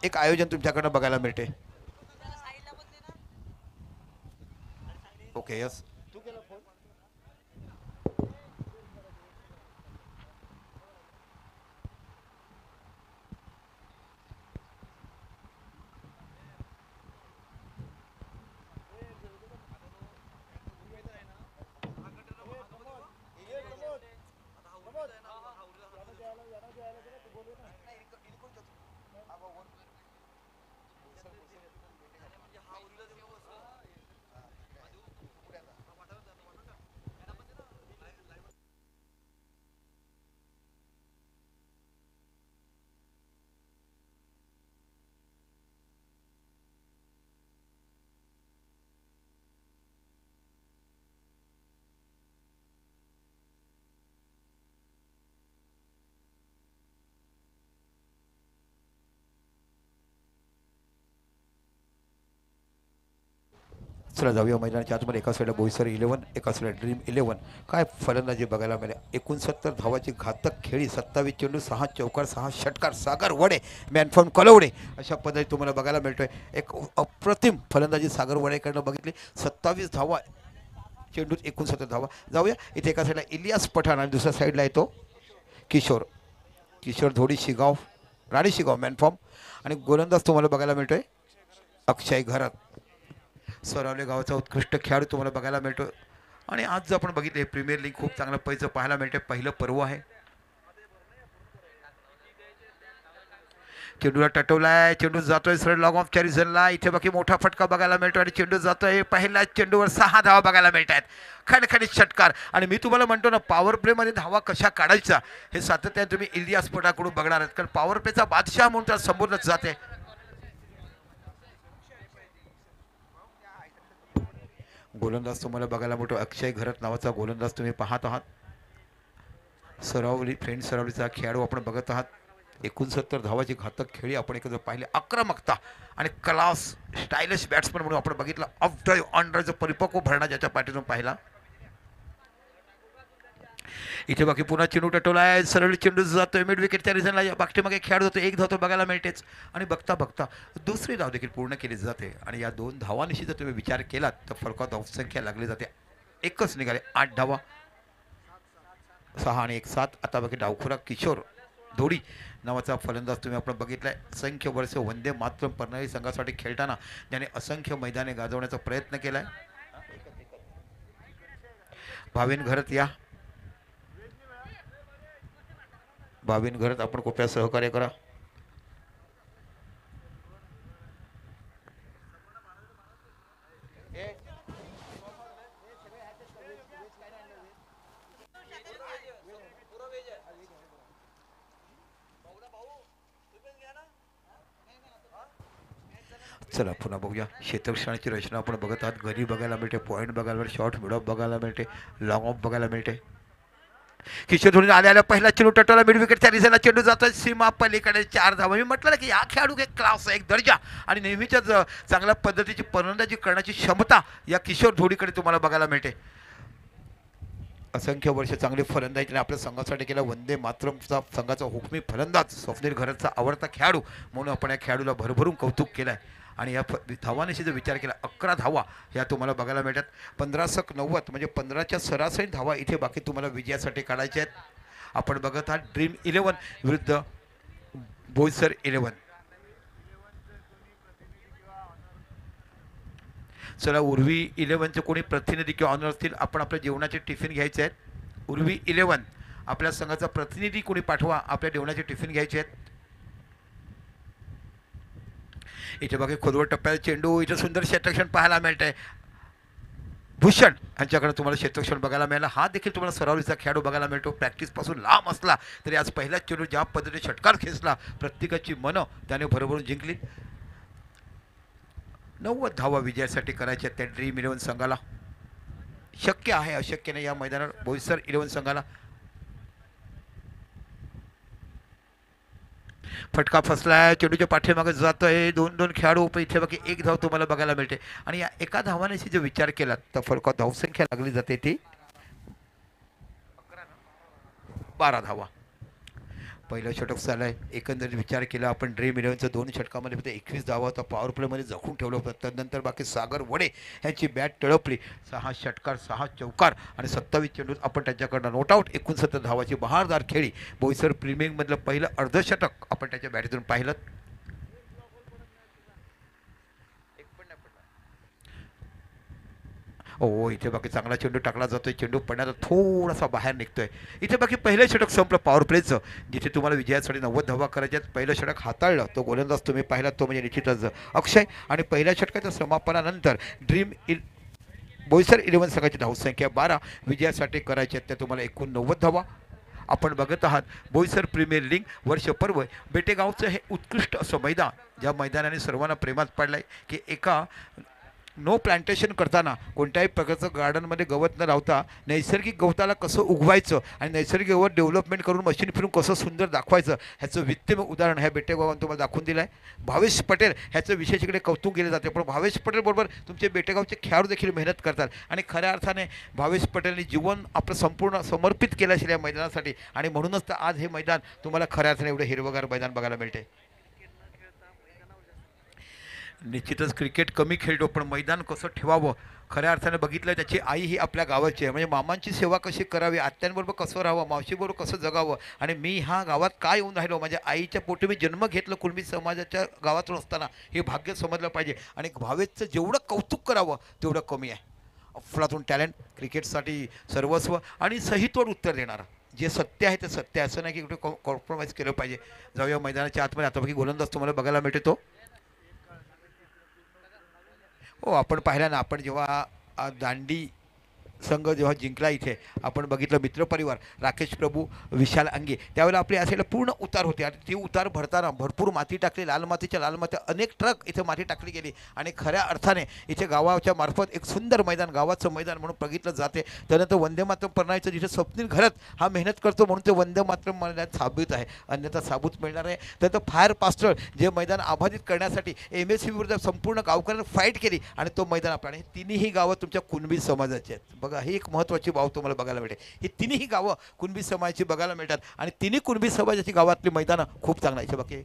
एक आयोजन तुमच्याकडनं बघायला मिळते. Okay yes. चला जाऊया मैदानाच्या आतमध्ये. एका साईडला बोईसर 11, एका साईडला ड्रीम 11. काय फलंदाजी बघायला मिळाली. 69 धावाची घातक खेळी, 27 चेंडू, 6 चौकार, 6 षटकार. सागर वडे मॅनफॉर्म कलवडे अशा पद्धती तुम्हाला बघायला मिळतोय. एक अप्रतिम फलंदाजी सागर वडेकडनं बघितली. 27 धावा चेंडूत 69 धावा. जाऊया इथे. एका साईडला इलियास पठाण आणि दुसऱ्या साईडला येतो किशोर. किशोर धोडी शिगाव, राणी शिगाव मॅनफॉर्म. आणि गोलंदाज तुम्हाला बघायला मिळतोय अक्षय घरात, सरावले गावाचा उत्कृष्ट खेळाडू तुम्हाला बघायला मिळतो. आणि आज जर आपण बघितले प्रीमियर लीग खूप चांगलं पैसे पाहायला मिळते. पहिलं पर्व आहे. चेंडूला टटवलाय, चेंडू जातोय सरळ लॉंग ऑफ रिझनला. इथे बाकी मोठा फटका बघायला मिळतो आणि चेंडू जातोय. पहिल्या चेंडूवर 6 धावा बघायला मिळत आहेत. खणखणीत षटकार. आणि मी तुम्हाला म्हणतो ना, पॉवर प्लेमध्ये धावा कशा काढायच्या हे सातत्याने तुम्ही इलियास पठाणकडून बघणार आहात. कारण पॉवर प्लेचा बादशाह म्हणून त्याला संबोधलं जाते. गोलंदाज तुम्हाला बघायला मिळतो अक्षय घरत नावाचा गोलंदाज तुम्ही पाहत आहात. सरावली फ्रेंड सरावलीचा खेळाडू आपण बघत आहात. 69 धावाची घातक खेळी आपण एकदा पाहिले. आक्रमकता आणि क्लास स्टायलिश बॅट्समन म्हणून आपण बघितलं. ऑफ ड्राईव्ह ऑन ड्राईव्हचा परिपक्व भरणा ज्याच्या पाठीतून पाहिला. इथे बाकी पुन्हा चेंडू टटवलाय, सरळ चेंडू जातोय मिड विकेटच्या रिझनला. या बागटीमागे खेळाडू जातो, एक धाव तो बघायला मिळतेच. आणि बघता बघता दुसरी धाव देखील पूर्ण केली जाते. आणि या 2 धावांशी जर तुम्ही विचार केलात तर फरकात धावसंख्या लागली जाते. एकच निघाले 8 धावा, 6 आणि 1 7. आता बाकी डावखुरा किशोर धोडी नावाचा फलंदाज तुम्ही आपण बघितलाय. असंख्य वर्ष वंदे मातरम परनाळी संघासाठी खेळताना ज्याने असंख्य मैदाने गाजवण्याचा प्रयत्न केलाय. भाविन घरत या, भाविन घरत आपण कृपया सहकार्य करा. चला पुन्हा बघूया. क्षेत्ररक्षणाची रचना आपण बघत आहात. गडी बघायला मिळते, पॉईंट बघायला मिळते, शॉर्ट मिड ऑफ बघायला मिळते, लॉंग ऑफ बघायला मिळते. किशोर धोनी आल्या पहिला चेंडू टटवला मिड विकेटच्या दिशेला. चेंडू जातोय सीमा पलीकडे. 4 धावा. मी म्हटलं ना की या खेळाडू एक क्लास, एक दर्जा आणि नेहमीच्याच चांगल्या पद्धतीची फलंदाजी करण्याची क्षमता या किशोर धोनीकडे तुम्हाला बघायला मिळते. असंख्य वर्ष चांगली फलंदाजीने आपल्या संघासाठी केला. वंदे मातरमचा संघाचा हुकमी फलंदाज स्वप्नील घरतचा आवडता खेळाडू म्हणून आपण या खेळाडूला भरभरून कौतुक केलं आहे. आणि या धावांशी जर विचार केला 11 धावा ह्या तुम्हाला बघायला मिळतात. 1590 म्हणजे 15च्या सरासरी धावा इथे बाकी तुम्हाला विजयासाठी काढायच्या आहेत. आपण बघत आहात ड्रीम 11 विरुद्ध बोईसर 11. चला उर्वी 11चे कोणी प्रतिनिधी किंवा ऑनर असतील आपण आपल्या जेवणाचे टिफिन घ्यायचे आहेत. उर्वी 11 आपल्या संघाचा प्रतिनिधी कोणी पाठवा, आपल्या जेवणाचे टिफिन घ्यायचे आहेत. इथे बाकी खोदवड टप्प्यात चेंडू. इथे सुंदर क्षेत्ररक्षण पाहायला मिळतंय. भूषण यांच्याकडे तुम्हाला क्षेत्ररक्षण बघायला मिळालं. हा देखील तुम्हाला सरावलीचा खेळाडू बघायला मिळतो. प्रॅक्टिसपासून लांब असला तरी आज पहिल्याच चेंडू ज्या पद्धतीने षटकार खेचला प्रत्येकाची मनं त्याने भरभरून जिंकली. 90 धावा विजयासाठी करायच्या त्या ड्रीम 11 संघाला. शक्य आहे, अशक्य नाही या मैदानावर बोईसर 11 संघाला. फटका फसलाय, चेंडूच्या पाठीमागे जातोय. 2-2 खेळाडू इथे बाकी 1 धाव तुम्हाला बघायला मिळते. आणि या एका धावाने जर विचार केला तर फरकात धावसंख्या लागली जाते ती 12 धावा. पहिलं षटक झालंय. एकंदरीत विचार केला आपण ड्रीम इलेव्हनचं 2 षटकामध्ये फक्त 21 धावा होता. पॉवर प्लेमध्ये जखून ठेवलं होतं. त्यानंतर बाकी सागर वडे ह्यांची बॅट तळपली. 6 षटकार 6 चौकार आणि 27 चेंडूत आपण त्यांच्याकडनं नोट आऊट. 69 धावाची बहारदार खेळी. बोईसर प्रीमियममधलं पहिलं अर्धशतक आपण त्याच्या बॅटीतून पाहिलं. हो, इथे बाकी चांगला चेंडू टाकला जातोय. चेंडू पडण्याचा थोडासा बाहेर निघतोय. इथे बाकी पहिलं षटक संपलं पॉवर प्लेचं, जिथे तुम्हाला विजयासाठी 90 धावा करायच्या. पहिलं षटक हाताळलं तो गोलंदाज तुम्ही पाहिला, तो म्हणजे निश्चितच अक्षय. आणि पहिल्या षटकाच्या समापनानंतर बोईसर 11 संघाची धावसंख्या 12. विजयासाठी करायच्या त्या तुम्हाला एकूण 90 धावा. आपण बघत आहात बोईसर प्रीमियर लीग वर्ष पर्व. बेटेगावचं हे उत्कृष्ट असं मैदान, ज्या मैदानाने सर्वांना प्रेमात पडलं आहे की एका नो प्लांटेशन करताना कोणत्याही प्रकारचं गार्डनमध्ये गवत न लावता नैसर्गिक गवताला कसं उगवायचं आणि नैसर्गिक गवत डेव्हलपमेंट करून मशीन फिरून कसं सुंदर दाखवायचं ह्याचं वित्तम उदाहरण ह्या बेटेगावानं तुम्हाला दाखवून दिलं आहे. भावेश पटेल ह्याचं विशेष इकडे कौतुक केलं जाते, पण भावेश पटेलबरोबर तुमचे बेटेगावचे खेळाडू देखील मेहनत करतात आणि खऱ्या अर्थाने भावेश पटेलने जीवन आपलं संपूर्ण समर्पित केलं असेल या मैदानासाठी आणि म्हणूनच तर आज हे मैदान तुम्हाला खऱ्या अर्थाने एवढं हिरवगार मैदान बघायला मिळते. निश्चितच क्रिकेट कमी खेळतो, पण मैदान कसं ठेवावं खऱ्या अर्थाने बघितलं. त्याची आई ही आपल्या गावाची आहे, म्हणजे मामांची सेवा कशी करावी, आत्यांबरोबर कसं राहावं, मावशीबरोबर कसं जगावं. आणि मी ह्या गावात काय येऊन राहिलो, माझ्या आईच्या पोटी मी जन्म घेतलं कुणबी समाजाच्या गावातून असताना, हे भाग्य समजलं पाहिजे. आणि भावेशचं जेवढं कौतुक करावं तेवढं कमी आहे. अफलातून टॅलेंट, क्रिकेटसाठी सर्वस्व आणि सहीतोड उत्तर देणारा. जे सत्य आहे ते सत्य आहे, असं नाही की कुठे कॉम्प्रोमाइज केलं पाहिजे. जाऊया मैदानाच्या आतमध्ये. आता बाकी गोलंदाज तुम्हाला बघायला मिळते तो. हो, आपण पाहिला ना, आपण जेव्हा दांडी संघ जेव्हा जिंकला इथे आपण बघितलं मित्रपरिवार राकेश प्रभू विशाल अंगे, त्यावेळेला आपली असायला पूर्ण उतार होते आणि ती उतार भरताना भरपूर माती टाकली. लाल माती अनेक ट्रक इथे माती टाकली गेली आणि खऱ्या अर्थाने इथे गावाच्या मार्फत एक सुंदर मैदान, गावाचं मैदान म्हणून बघितलं जाते. त्यानंतर वंदे मातरम प्रणालीचं जिथे स्वप्नील घरत हा मेहनत करतो म्हणून ते वंदे मातरम मैदान साबीत आहे, अन्यथा साबूत मिळणार आहे. त्यानंतर फायर पास्टर जे मैदान अबाधित करण्यासाठी MSC विरुद्ध संपूर्ण गावकऱ्यांनी फाईट केली आणि तो मैदान आपल्याला. तिन्ही गावं तुमच्या कुणबी समाजाची आहेत. बघा, ही एक महत्त्वाची बाब तुम्हाला बघायला मिळते. ही तिन्ही गावं कुणबी समाजाची बघायला मिळतात आणि तिन्ही कुणबी समाजाची गावातली मैदानं खूप चांगला आहे. बाकी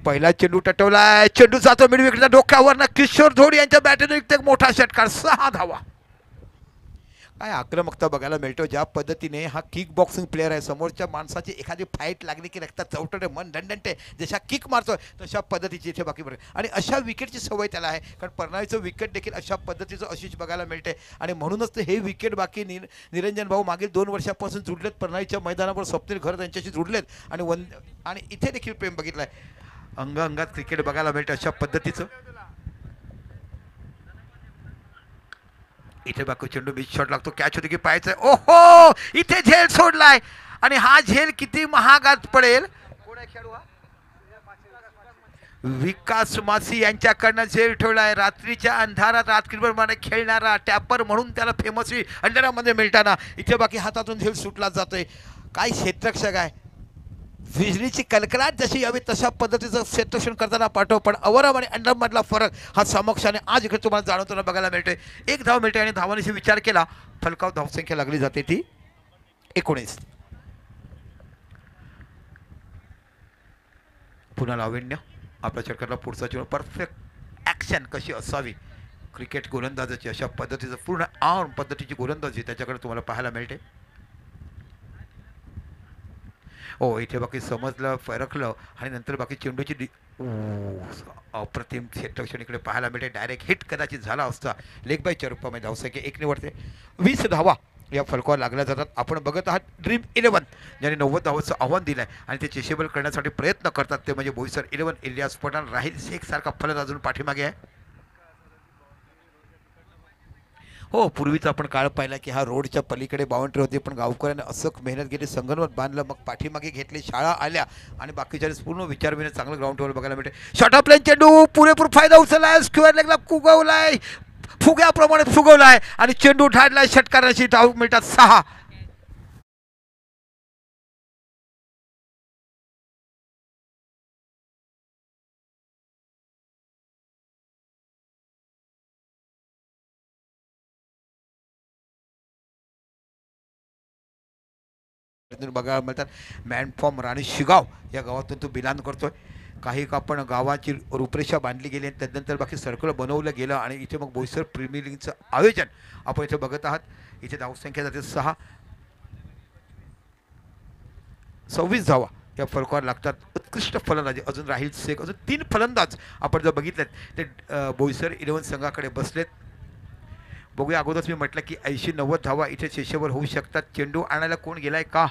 पहिला चेंडू टटवलाय, चेंडू जातो मिड विकेटच्या डोक्यावर. किशोर धोडी यांच्या बॅटने एक मोठा षटकार, 6 धावा. काय आक्रमकता बघायला मिळतो. ज्या पद्धतीने हा किक बॉक्सिंग प्लेअर आहे, समोरच्या माणसाची एखादी फाईट लागली की रक्तात चौटटे मन दंडंटे जशा किक मारतोय तशा पद्धतीची इथे बाकी बरं. आणि अशा विकेटची सवय त्याला आहे, कारण परनाळीचं विकेट देखील अशा पद्धतीचं अशीच बघायला मिळते. आणि म्हणूनच तर हे विकेट बाकी निरंजन भाऊ मागील 2 वर्षापासून जुडलेत परनाळीच्या मैदानावर. स्वप्नील घर त्यांच्याशी जुडलेत आणि इथे देखील प्रेम बघितलं आहे. अंगात क्रिकेट बघायला मिळते अशा पद्धतीचं. इथे बाकी चेंडू बीच शॉट लागतो, कॅच होते की पाहायचं. ओहो, इथे झेल सोडलाय आणि हा झेल किती महागात पडेल. कोण आहे खेळू हा? विकास मासी यांच्याकडनं झेल ठेवलाय. रात्रीच्या अंधारात रात्रीप्रमाणे खेळणारा टॅपर म्हणून त्याला फेमसही अंधारामध्ये मिळताना इथे बाकी हातातून झेल सुटला जातोय. काय क्षेत्ररक्षक आहे, विजलीची कलकलाट जशी यावी तशा पद्धतीचं क्षेत्ररक्षण करताना पाठव. पण अवरम आणि अंडरमधला फरक हा समक्षाने आज इकडे तुम्हाला जाणवताना बघायला मिळतोय. 1 धाव मिळते आणि धावांशी विचार केला फलकाव धावसंख्या लागली जाते ती 19. पुन्हा लावण्य आपल्या षटकाला पुढचा चेंडू, परफेक्ट ॲक्शन कशी असावी क्रिकेट गोलंदाजाची, अशा पद्धतीचं पूर्ण आर्म पद्धतीची गोलंदाजी त्याच्याकडे तुम्हाला पाहायला मिळते. हो, इथे बाकी समजलं, फरकलं आणि नंतर बाकी चेंडूची अप्रतिम क्षेत्ररक्षण इकडे पाहायला मिळते. डायरेक्ट हिट कदाचित झाला असता. लेग बायच्या रूपामध्ये धावसंख्या 1 निवडते. 20 धावा या फलकावर लागल्या जातात. आपण बघत आहात ड्रीम 11 ज्याने 90 धावांचं आव्हान दिलं आहे आणि ते चेसेबल करण्यासाठी प्रयत्न करतात, ते म्हणजे बोईसर 11. इलियास पठाण, राहिल शेख सारखा फलंदाज अजून पाठीमागे आहे. हो, पूर्वीचा आपण काळ पाहिला की हा रोडच्या पलीकडे बाउंड्री होती, पण गावकऱ्यांनी असं मेहनत केली, संगणमत बांधलं, मग पाठीमागे घेतली, शाळा आल्या आणि बाकीच्या पूर्ण विचारविने चांगलं ग्राउंडवर बघायला मिळते. शॉर्ट ऑफ लाईन चेंडू पुरेपूर फायदा उचललाय, स्क्वेअर लेगला फुगवलाय, फुग्याप्रमाणे फुगवलाय आणि चेंडू ढाडलाय. षटकाराची धाव मिळतात 6. बॅटमधून बघायला मिळतात. मॅन फ्रॉम राणी शिगाव या गावातून तो बिलान करतोय. काही आपण गावाची रूपरेषा बांधली गेली आणि त्यानंतर बाकी सर्कल बनवलं गेलं आणि इथे मग बोईसर प्रीमियर लीगचं आयोजन आपण इथे बघत आहात. इथे धावसंख्या जाते 6. 26 धावा या फलकावर लागतात. उत्कृष्ट फलंदाजी अजून राहील शेख, अजून 3 फलंदाज आपण जर बघितलेत ते बोईसर 11 संघाकडे बसलेत. बघूया. अगोदरच मी म्हटलं की 80-90 धावा इथे शेषेवर होऊ शकतात. चेंडू आणायला कोण गेलाय का?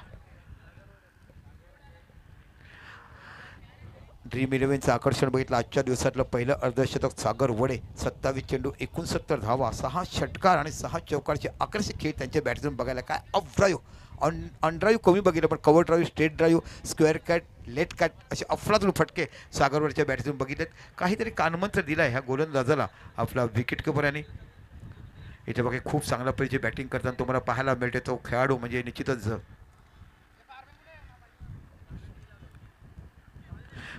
ड्रीम 11चं आकर्षण बघितलं. आजच्या दिवसातलं पहिलं अर्धशतक सागर वडे. 27 चेंडू 69 धावा, 6 षटकार आणि 6 चौकारचे आकर्षक खेळ त्यांच्या बॅटमधून बघायला. काय अप ड्राईव्ह, अनड्राईव्ह कमी बघितलं, पण cover drive, straight drive, square cut, late cut असे अफलातून फटके सागरवरच्या बॅटमधून बघितलेत. काहीतरी कानमंत्र दिला आहे ह्या गोलंदाजाला आपला विकेट किपर यांनी. इथे बघा खूप चांगल्या प्रकारची बॅटिंग करताना तुम्हाला पाहायला मिळते तो खेळाडू म्हणजे निश्चितच.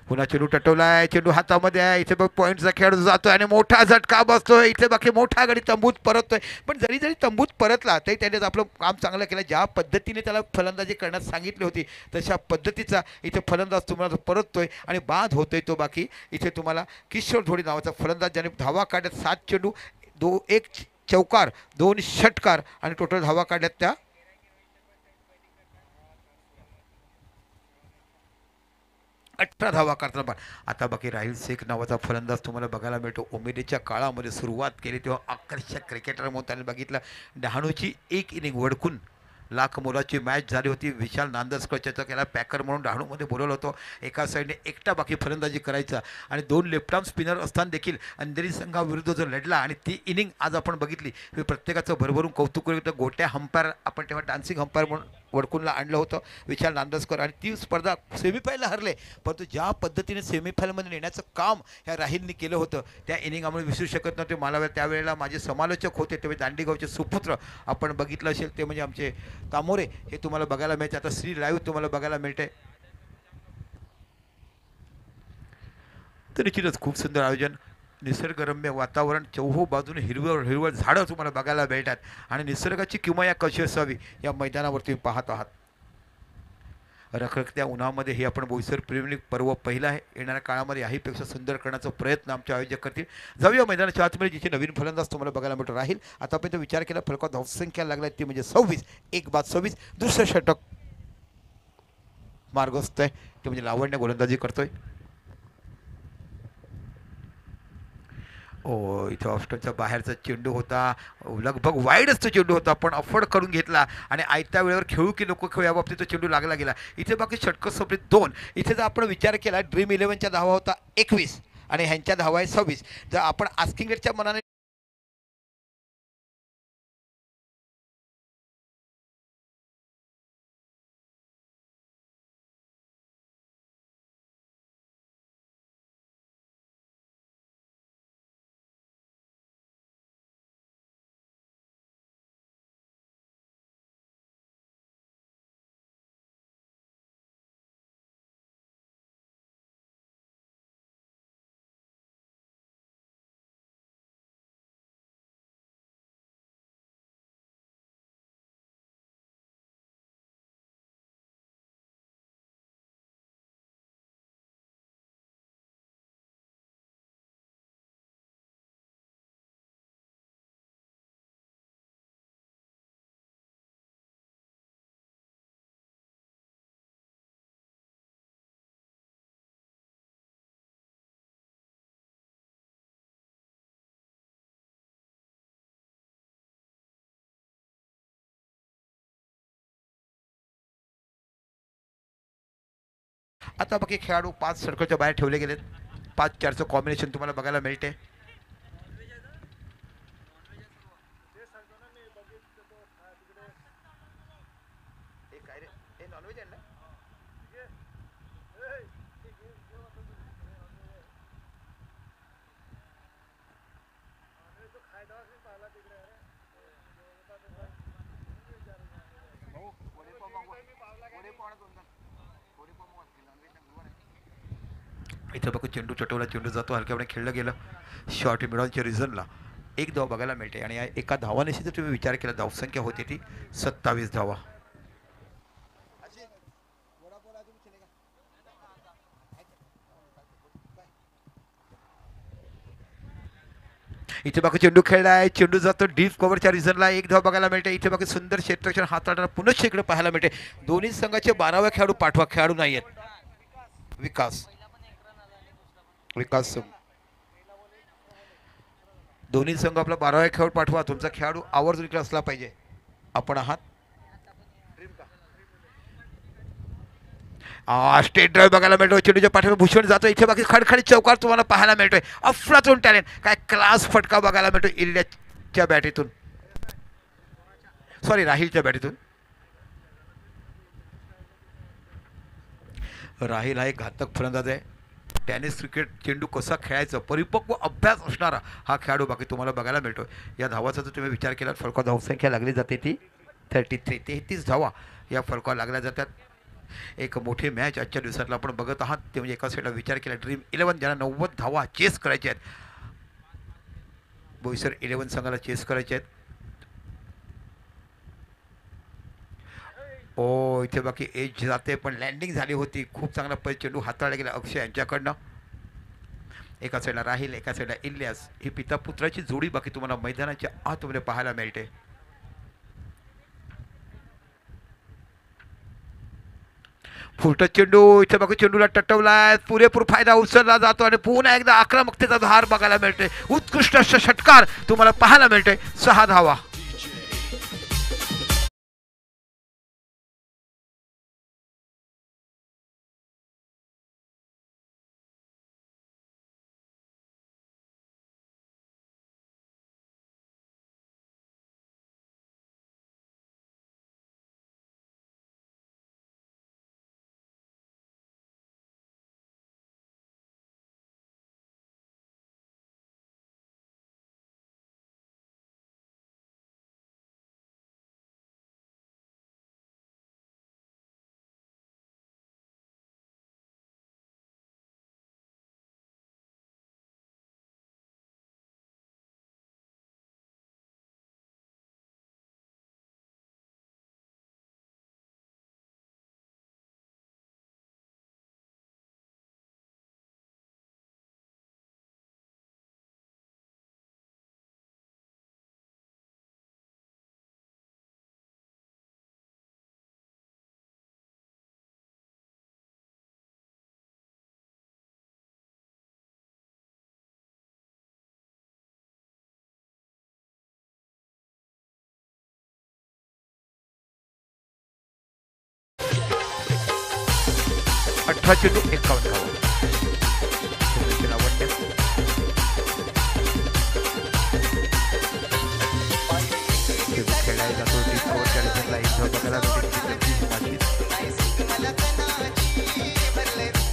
पुन्हा चेंडू टटवलाय, चेंडू हातामध्ये आहे. इथे बघ पॉईंटचा खेळाडू जातोय आणि मोठा झटका बसतोय. इथे बाकी मोठा गडी तंबूत परततोय, पण जरी तंबूत परतला तरी त्याने आपलं काम चांगलं केलं. ज्या पद्धतीने त्याला फलंदाजी करण्यास सांगितली होती तशा पद्धतीचा इथे फलंदाज तुम्हाला परततोय आणि बाद होतोय तो. बाकी इथे तुम्हाला किशोर धोडी नावाचा फलंदाज ज्याने धावा काढल्यात 7 चेंडू 1 चौकार 2 षटकार आणि टोटल धावा काढल्यात त्या 18 धावा करताना. पण आता बाकी राहील शेख नावाचा फलंदाज तुम्हाला बघायला मिळतो. उमेदीच्या काळामध्ये सुरुवात केली तेव्हा आकर्षक क्रिकेटर म्हणून त्याने बघितलं. डहाणूची 1 इनिंग वडकून लाख मोलाची मॅच झाली होती. विशाल नांदस्कर त्याचा त्याला पॅकर म्हणून डहाणूमध्ये बोलवलं होतं. एका साईडने एकटा बाकी फलंदाजी करायचा आणि 2 लेफ्ट आर्म स्पिनर असताना देखील अंधेरी संघाविरुद्ध जो लढला आणि ती इनिंग आज आपण बघितली. प्रत्येकाचं भरभरून कौतुक केलं होतं. गोट्या हंपायर आपण तेव्हा डान्सिंग हंपायर म्हणून वडकूनला आणलं होतं विशाल नांदस्कर आणि ती स्पर्धा सेमीफायनलला हरले. परंतु ज्या पद्धतीने सेमीफायनलमध्ये नेण्याचं काम ह्या राहीलने केलं होतं त्या इनिंग आम्ही विसरू शकत नव्हते. मला त्यावेळेला माझे समालोचक होते तेव्हा दांडेगावचे सुपुत्र आपण बघितलं असेल ते म्हणजे आमचे तामोरे. हे तुम्हाला बघायला मिळते. आता श्री लाईव्ह तुम्हाला बघायला मिळते. तर निश्चितच खूप सुंदर आयोजन, निसर्गरम्य वातावरण, चौहो बाजूने हिरवळ हिरवळ झाडं तुम्हाला बघायला मिळतात आणि निसर्गाची किमया कशी असावी या मैदानावरती पाहत आहात. रखरखत्या उन्हामध्ये हे आपण बोईसर प्रीमियर लीग पर्व पहिलं आहे. येणाऱ्या काळामध्ये याहीपेक्षा सुंदर करण्याचा प्रयत्न आमचे आयोजक करतील. जाऊया मैदानाच्या आतमध्ये जिथे नवीन फलंदाज तुम्हाला बघायला मिळतो राहील. आतापर्यंत विचार केला फलकात धावसंख्या लागला ती म्हणजे 26. 1 बाद 26. दुसरं षटक मार्गस्थ आहे ते म्हणजे लावण्य गोलंदाजी करतोय. इथं ऑस्टनच्या बाहेरचा चेंडू होता, लगभग वाईडच तो चेंडू होता पण अफोर्ड करून घेतला आणि आयत्या वेळेवर खेळू की नको खेळू या बाबतीत तो चेंडू लागला गेला. इथे बाकी षटकं संपली 2. इथे जर आपण विचार केला ड्रीम 11च्या धावा होता 21 आणि ह्यांच्या धावा आहे 26. जर आपण आस्किंग रेटच्या मनाने आता बाकी खेळाडू 5 सर्कलच्या बाहेर ठेवले गेलेत. 5-4चं कॉम्बिनेशन तुम्हाला बघायला मिळते. इथं बघू चेंडू चटवला, चेंडू जातो हलक्यापणे खेळलं गेलं. शॉर्ट मिडॉनच्या रिझनला 1 धाव बघायला मिळते आणि या एका धावानेशी जर तुम्ही विचार केला धावसंख्या होती ती 27 धावा. इथे बाकी चेंडू खेळलाय, चेंडू जातो डीप कव्हरच्या रिझनला, एक धाव बघायला मिळते. इथे बाकी सुंदर क्षेत्ररक्षण हाताळताना पुनश्च इकडे पाहायला मिळते. दोन्ही संघाचे 12वे खेळाडू पाठवा, खेळाडू नाही आहेत. विकास दोन्ही संघ आपला 12वे खेळाडू पाठवा. तुमचा खेळाडू आवर्जून इकडे असला पाहिजे. आपण आहात स्टेट ड्राईव्ह बघायला मिळतो. चेंडूच्या पाठीवर भूषण जातो. इथे बाकी खडखडी चौकार तुम्हाला पाहायला मिळतोय. अफलातून टॅलेंट, काय क्लास फटका बघायला मिळतो इल्याच्या बॅटीतून, सॉरी राहिलच्या बॅटीतून. राहिल हा एक घातक फलंदाज आहे. टेनिस क्रिकेट चेंडू कसा खेळायचं परिपक्व अभ्यास असणारा हा खेळाडू बाकी तुम्हाला बघायला मिळतो. या धावाचा जर तुम्ही विचार केला, फलका धावसंख्या लागली जाते ती 33 धावा या फलका लागल्या जातात. एक मोठी मॅच आजच्या दिवसातला आपण बघत आहात. ते म्हणजे एका साईडला विचार केला ड्रीम 11 ज्यांना 90 धावा चेस करायच्या आहेत, बोईसर 11 संघाला चेस करायचे आहेत. ओ इथे बाकी एज जाते, पण लँडिंग झाली होती. खूप चांगला चेंडू हाताळला गेला अक्षय यांच्याकडनं. एका साईडला राहील, एका साईडला इलियास. ही पिता पुत्राची जोडी बाकी तुम्हाला मैदानाच्या आतमध्ये पाहायला मिळते. फुलटच चेंडू, इथे बाकी चेंडूला टटवलाय, पुरेपूर फायदा उचलला जातो आणि पुन्हा एकदा आक्रमकतेचा धार बघायला मिळते. उत्कृष्ट असा षटकार तुम्हाला पाहायला मिळते. 6 धावा. चेंडू 51 धावा. खेळायला जातो डीप कव्हरच्या रिझनला. एक धाव बघायला मिळते.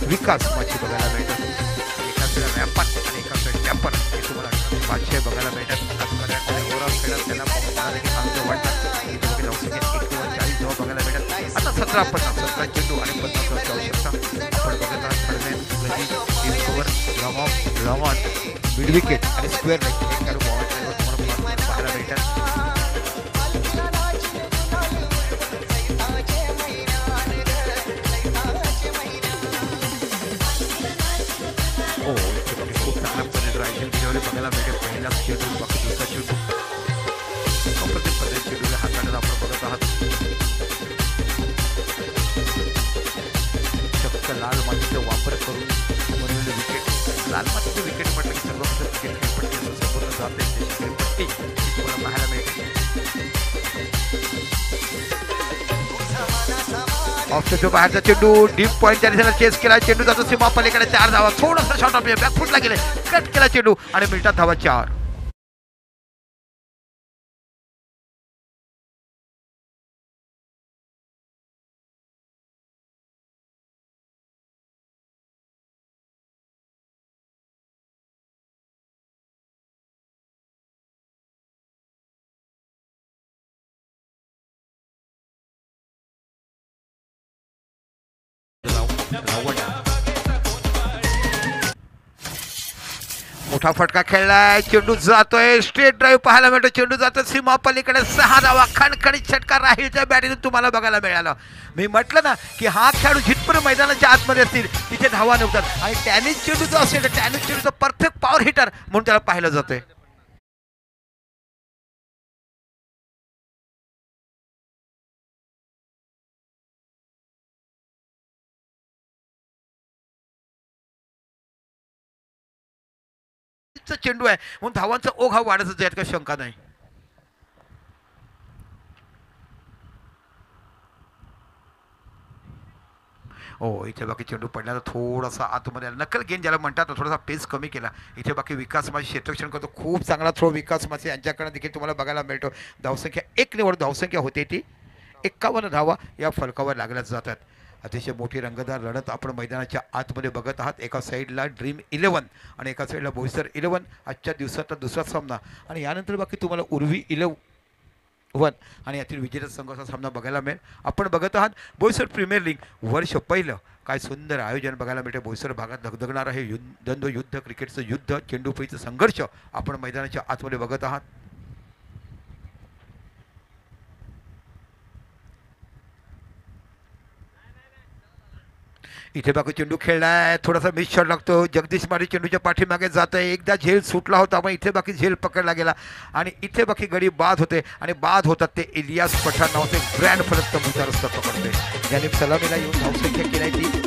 विकास माची बघायला मिळतात. एका साईडला व्यापार आणि एका साईड व्यापार हे तुम्हाला 500 बघायला मिळतात. ओव्हरऑल खेळात त्यांना वाटतात. 40 धावा बघायला मिळतात. आता 17 चेंडू आणि 50 आवश्यकता. आपण बघत आहात लॉंग ऑन मिड विकेट आणि स्क्वेअर लेग तुम्हाला पाहायला मिळतात. खूप चांगल्या पद्धतीने रायफल गिरवले बघायला मिळते. पहिला चेंडू बाकी दुसरा चेंडू अप्रतिम पद्धतीने चेंडूला हाताळायला आपण बघत आहात. चक्क लाल मातीचा वापर करून बनवलेले विकेट. लाल मातीचे विकेट म्हटलं की सर्वप्रथम क्रिकेट खेळपट्टी असं संपूर्ण जात आहे. खेळपट्टी तुम्हाला पाहायला मिळते. ऑफसाईडच्या बाहेरचा चेंडू डीप पॉईंटच्या दिशेला चेस केला. चेंडू जातो सीमा पलीकडे. 4 धावा. थोडासा शॉट ऑफ बॅकफुटला गेले, कट केला चेंडू आणि मिळतात धावा 4. मोठा फटका खेळलाय. चेंडू जातोय स्ट्रेट ड्राईव्ह पाहायला मिळतो. चेंडू जातो सीमा पलीकडे. 6 धावा. खणखणीत षटकार राहीलच्या बॅटीतून तुम्हाला बघायला मिळाला. मी म्हटलं ना की हा खेळाडू जिथपर्यंत मैदानाच्या आतमध्ये असतील तिथे धावा निघतात. आणि टेनिस चेंडू जो असेल तर टेनिस चेंडूचा परफेक्ट पॉवर हिटर म्हणून त्याला पाहिलं जातंय. टेनिसचा चेंडू आहे म्हणून धावांचा ओघ हा वाढतच यात काही शंका नाही. हो, इथे बाकी चेंडू पडल्याचा थोडासा आतमध्ये आला, नकल गेन ज्याला म्हणतात, थोडासा पेस कमी केला. इथे बाकी विकास माझे क्षेत्ररक्षण करतो, खूप चांगला थ्रो विकास माझे यांच्याकडे देखील तुम्हाला बघायला मिळतो. धावसंख्या 1 निवड धावसंख्या होते ती 51 धावा या फलकावर लागल्याच जातात. अतिशय मोठी रंगतदार लढत आपण मैदानाच्या आतमध्ये बघत आहात. एका साईडला ड्रीम 11 आणि एका साईडला बोईसर 11 आजच्या दिवसाचा दुसरा सामना, आणि यानंतर बाकी तुम्हाला उर्वी 11 आणि यातील विजेता संघाचा सामना बघायला मिळेल. आपण बघत आहात बोईसर प्रीमियर लीग वर्ष पहिलं. काय सुंदर आयोजन बघायला मिळते. बोईसर भागात धगधगणार आहे द्वंद्वयुद्ध, क्रिकेटचं युद्ध, चेंडूपळीचं संघर्ष आपण मैदानाच्या आतमध्ये बघत आहात. इथे बाकी चेंडू खेळलाय, थोडासा मिस शॉट लागतो. जगदीश मारी चेंडूच्या पाठीमागे जात आहे. एकदा झेल सुटला होता पण इथे बाकी झेल पकडला गेला आणि इथे बाकी गडी बाद होते आणि बाद होतात ते इलियास पठाण नावाचे ग्रँड फलंदाज रस्ता पकडते, ज्याने सलामीला येऊन धावसंख्या केली ती.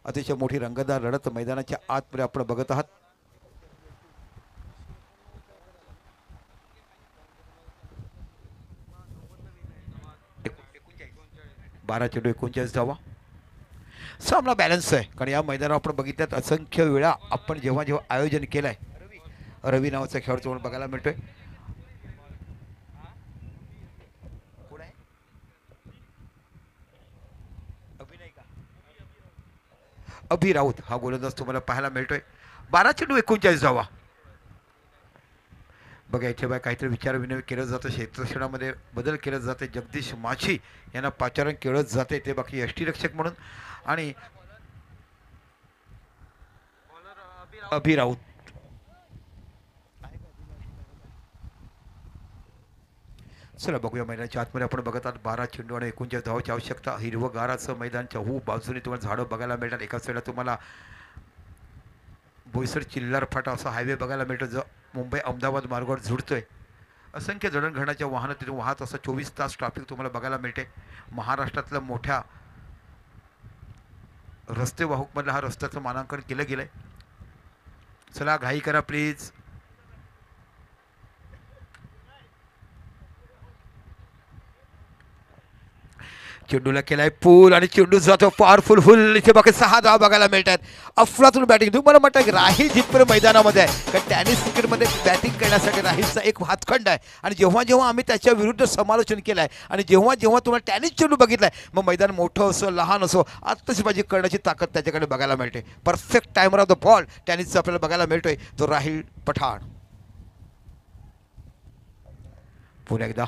अतिशय मोठी रंगतदार लढत मैदानाच्या आतमध्ये आपण बघत आहात. बारा चेंडू 39 धावा. सामना बॅलन्स आहे, कारण या मैदानावर आपण बघितल्यात असंख्य वेळा आपण जेव्हा जेव्हा आयोजन केलंय, रवी नावाचा खेळाडू तुम्हाला बघायला मिळतोय. अभि राऊत हा गोलंदाज तुम्हाला पाहायला मिळतोय. 12 चेंडू 39 धावा. बघा इथे बाय काहीतरी विचार विनिमय केलं जातं, क्षेत्ररक्षणामध्ये बदल केलं जाते. जगदीश माछी यांना पाचारण केलं जाते ते बाकी यष्टीरक्षक म्हणून, आणि अभि राऊत. चला बघूया मैदानाच्या आतमध्ये आपण बघत आहात. 12 चेंडू आणि 39 धावाची आवश्यकता. हिरवगाराचं मैदान, चहू बाजूने तुम्हाला झाडं बघायला मिळतात. एका साईडला तुम्हाला बोईसर चिल्लार फाटा असा हायवे बघायला मिळतो जो मुंबई अहमदाबाद मार्गावर जुळतोय. असंख्य जडणघडणाच्या वाहनं तिथून वाहत असं 24 तास ट्रॅफिक तुम्हाला बघायला मिळते. महाराष्ट्रातल्या मोठ्या रस्ते वाहूकमधलं हा रस्त्याचं मानांकन केलं गेलंय. चला घाई करा प्लीज. चेंडूला केलाय पूल आणि चेंडू जातो पॉवरफुल फुल. इथे बाकी 6 धावा बघायला मिळतात. अफलातून बॅटिंग. तुम्हाला म्हटलं की राहिल जिथपर्यंत मैदानामध्ये आहे, कारण टेनिस क्रिकेटमध्ये बॅटिंग करण्यासाठी राहिलचा एक हातखंड आहे, आणि जेव्हा जेव्हा आम्ही त्याच्या विरुद्ध समालोचन केलं आहे आणि जेव्हा जेव्हा तुम्हाला टेनिस चेंडू बघितलाय, मग मैदान मोठं असो लहान असो आत्ताची करण्याची ताकद त्याच्याकडे बघायला मिळते. Perfect timer of the ball टेनिसचा आपल्याला बघायला मिळतोय तो राहिल पठाण. पुन्हा एकदा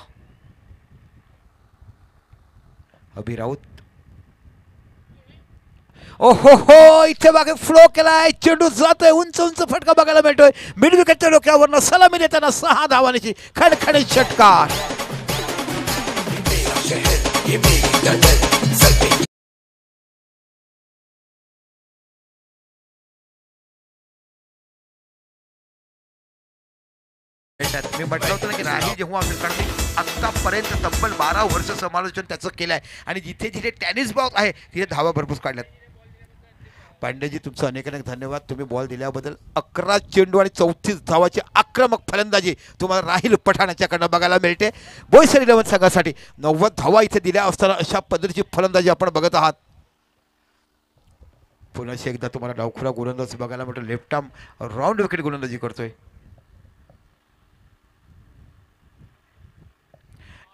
अभि राऊत. ओहो हो, इथे बागे फ्लो केलाय, चेंडू जातोय, उंच उंच फटका बघायला मिळतोय. मिड विकेटच्या डोक्यावरनं सलामी देताना 6 धावांची खणखणीत षटकार. मी म्हटलं होतं ना की राहिल जेव्हा आत्तापर्यंत तब्बल 12 वर्ष समालोचन त्याचं केलं आहे, आणि जिथे जिथे टेनिस बॉल आहे तिथे धावा भरपूर काढल्यात. पांडेजी तुमचं अनेक अनेक धन्यवाद, तुम्ही बॉल दिल्याबद्दल. 11 चेंडू आणि 34 धावाची आक्रमक फलंदाजी तुम्हाला राहिल पठाण याच्याकडनं बघायला मिळते. बोईसर 11 संघासाठी 90 धावा इथे दिल्या असताना अशा पद्धतीची फलंदाजी आपण बघत आहात. पुन्हा एकदा तुम्हाला डावखुरा गोलंदाज बघायला मिळतो. लेफ्ट आर्म राऊंड विकेट गोलंदाजी करतोय.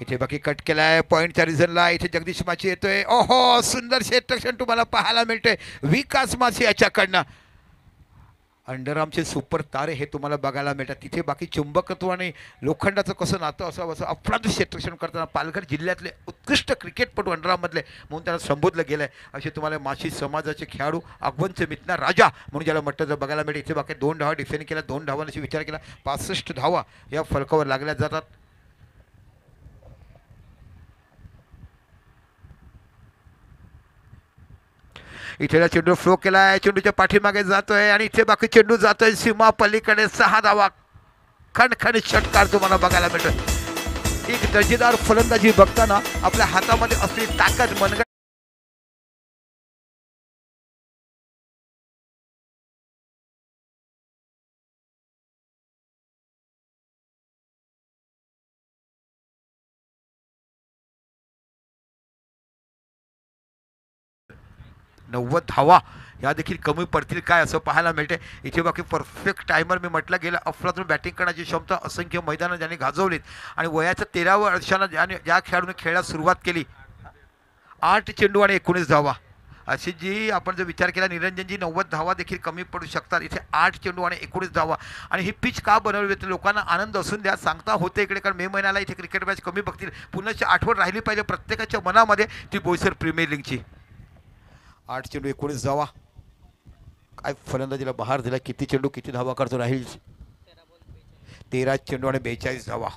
इथे बाकी कट केलाय पॉईंटच्या रिझनला. इथे जगदीश माची येतोय. ओहो सुंदर क्षेत्ररक्षण तुम्हाला पाहायला मिळतंय विकास माची याच्याकडनं. अंडरआर्मचे सुपर तारे हे तुम्हाला बघायला मिळतात. तिथे बाकी चुंबकत्व आणि लोखंडाचं कसं नातं असावं असं अफलातून क्षेत्ररक्षण करताना पालघर जिल्ह्यातले उत्कृष्ट क्रिकेटपटू अंडरआर्ममधले म्हणून त्याला संबोधलं गेलं आहे. असे तुम्हाला माशी समाजाचे खेळाडू अगवंच मितना राजा म्हणून ज्याला म्हटलं जर बघायला मिळते. इथे बाकी 2 धावा डिफेंड केल्या, 2 धावांशी विचार केला, 65 धावा या फलकावर लागल्या जातात. इथे चेंडू फ्लो केलाय, चेंडूच्या पाठीमागे जातोय आणि इथे बाकी चेंडू जातोय सीमा पलीकडे. 6 धावा खणखणीत षटकार तुम्हाला बघायला मिळतो. एक दर्जेदार फलंदाजी बघताना आपल्या हातामध्ये असलेली ताकद मनगट धावा या देखील कमी पडतील काय असं पाहायला मिळते. इथे बाकी परफेक्ट टायमर मी म्हटलं गेलं. अफलातून बॅटिंग करण्याची क्षमता असंख्य मैदानं ज्यांनी गाजवलीत आणि वयाच्या 13व्या वर्षाला ज्या खेळाडूने खेळायला सुरुवात केली. 8 चेंडू आणि 19 धावा अशी जी आपण जर विचार केला निरंजनजी 90 धावा देखील कमी पडू शकतात. इथे 8 चेंडू आणि 19 धावा. आणि ही पिच का बनवली होती लोकांना आनंद असून द्या सांगता होते इकडे, कारण मे महिन्याला इथे क्रिकेट मॅच कमी बघतील. पुन्हा आठवण राहिली पाहिजे प्रत्येकाच्या मनामध्ये ती बोईसर प्रीमियर लीगची. 8 चेंडू 19 धावा. काय फलंदाजीला बहार दिला. किती चेंडू किती धावा करतो राहील. 13 चेंडू आणि 42 धावा.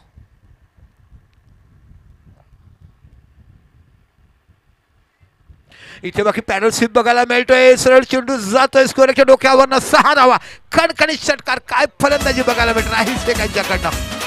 इथे बाकी पॅडल स्वीप बघायला मिळतोय. सरळ चेंडू जातोय स्कोरच्या डोक्यावरनं. 6 धावा खणखणीत षटकार. काय फलंदाजी बघायला मिळत राहील शेख यांच्याकडनं.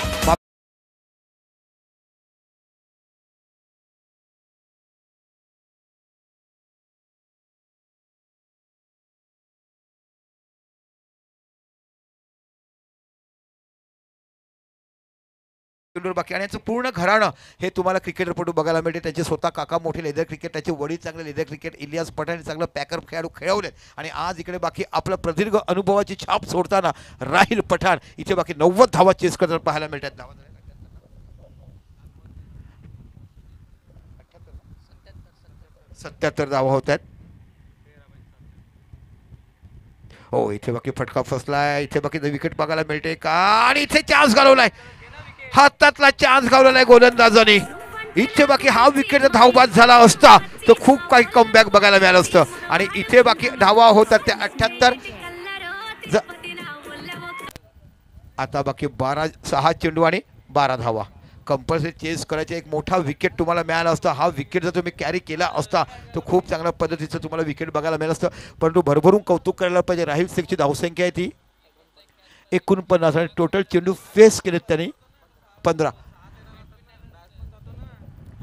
बाकी आणि याचं पूर्ण घराणं हे तुम्हाला क्रिकेटपटू बघायला मिळते. त्यांचे स्वतः काका मोठे लेदर क्रिकेट, त्याचे वडील चांगले लेदर क्रिकेट, इलियास पठाण चांगलं पॅकर खेळाडू खेळवले. आणि आज इकडे बाकी आपलं प्रदीर्घ अनुभवाची छाप सोडताना राहिल पठाण इथे बाकी 90 धावा चेस करताना पाहायला मिळतात. 77 धावा होत आहेत. हो इथे बाकी फटका फसलाय. इथे बाकी विकेट बघायला मिळते का आणि इथे चान्स घालवलाय. हातातला चान्स घालवलाय गोलंदाजाने. इथे बाकी हा विकेट धावबाद झाला असता तर खूप काही कमबॅक बघायला मिळालं असतं. आणि इथे बाकी धावा होतात त्या 78. आता बाकी 6 चेंडू आणि 12 धावा. कंपल्सरी चेस करायचे. एक मोठा विकेट तुम्हाला मिळाला असता. हा विकेट जर तुम्ही कॅरी केला असता तर खूप चांगल्या पद्धतीचं तुम्हाला विकेट बघायला मिळालं असतं. परंतु भरभरून कौतुक करायला पाहिजे. राहिल शेखची धावसंख्या आहे ती 49 आणि टोटल चेंडू फेस केलेत त्यांनी 15.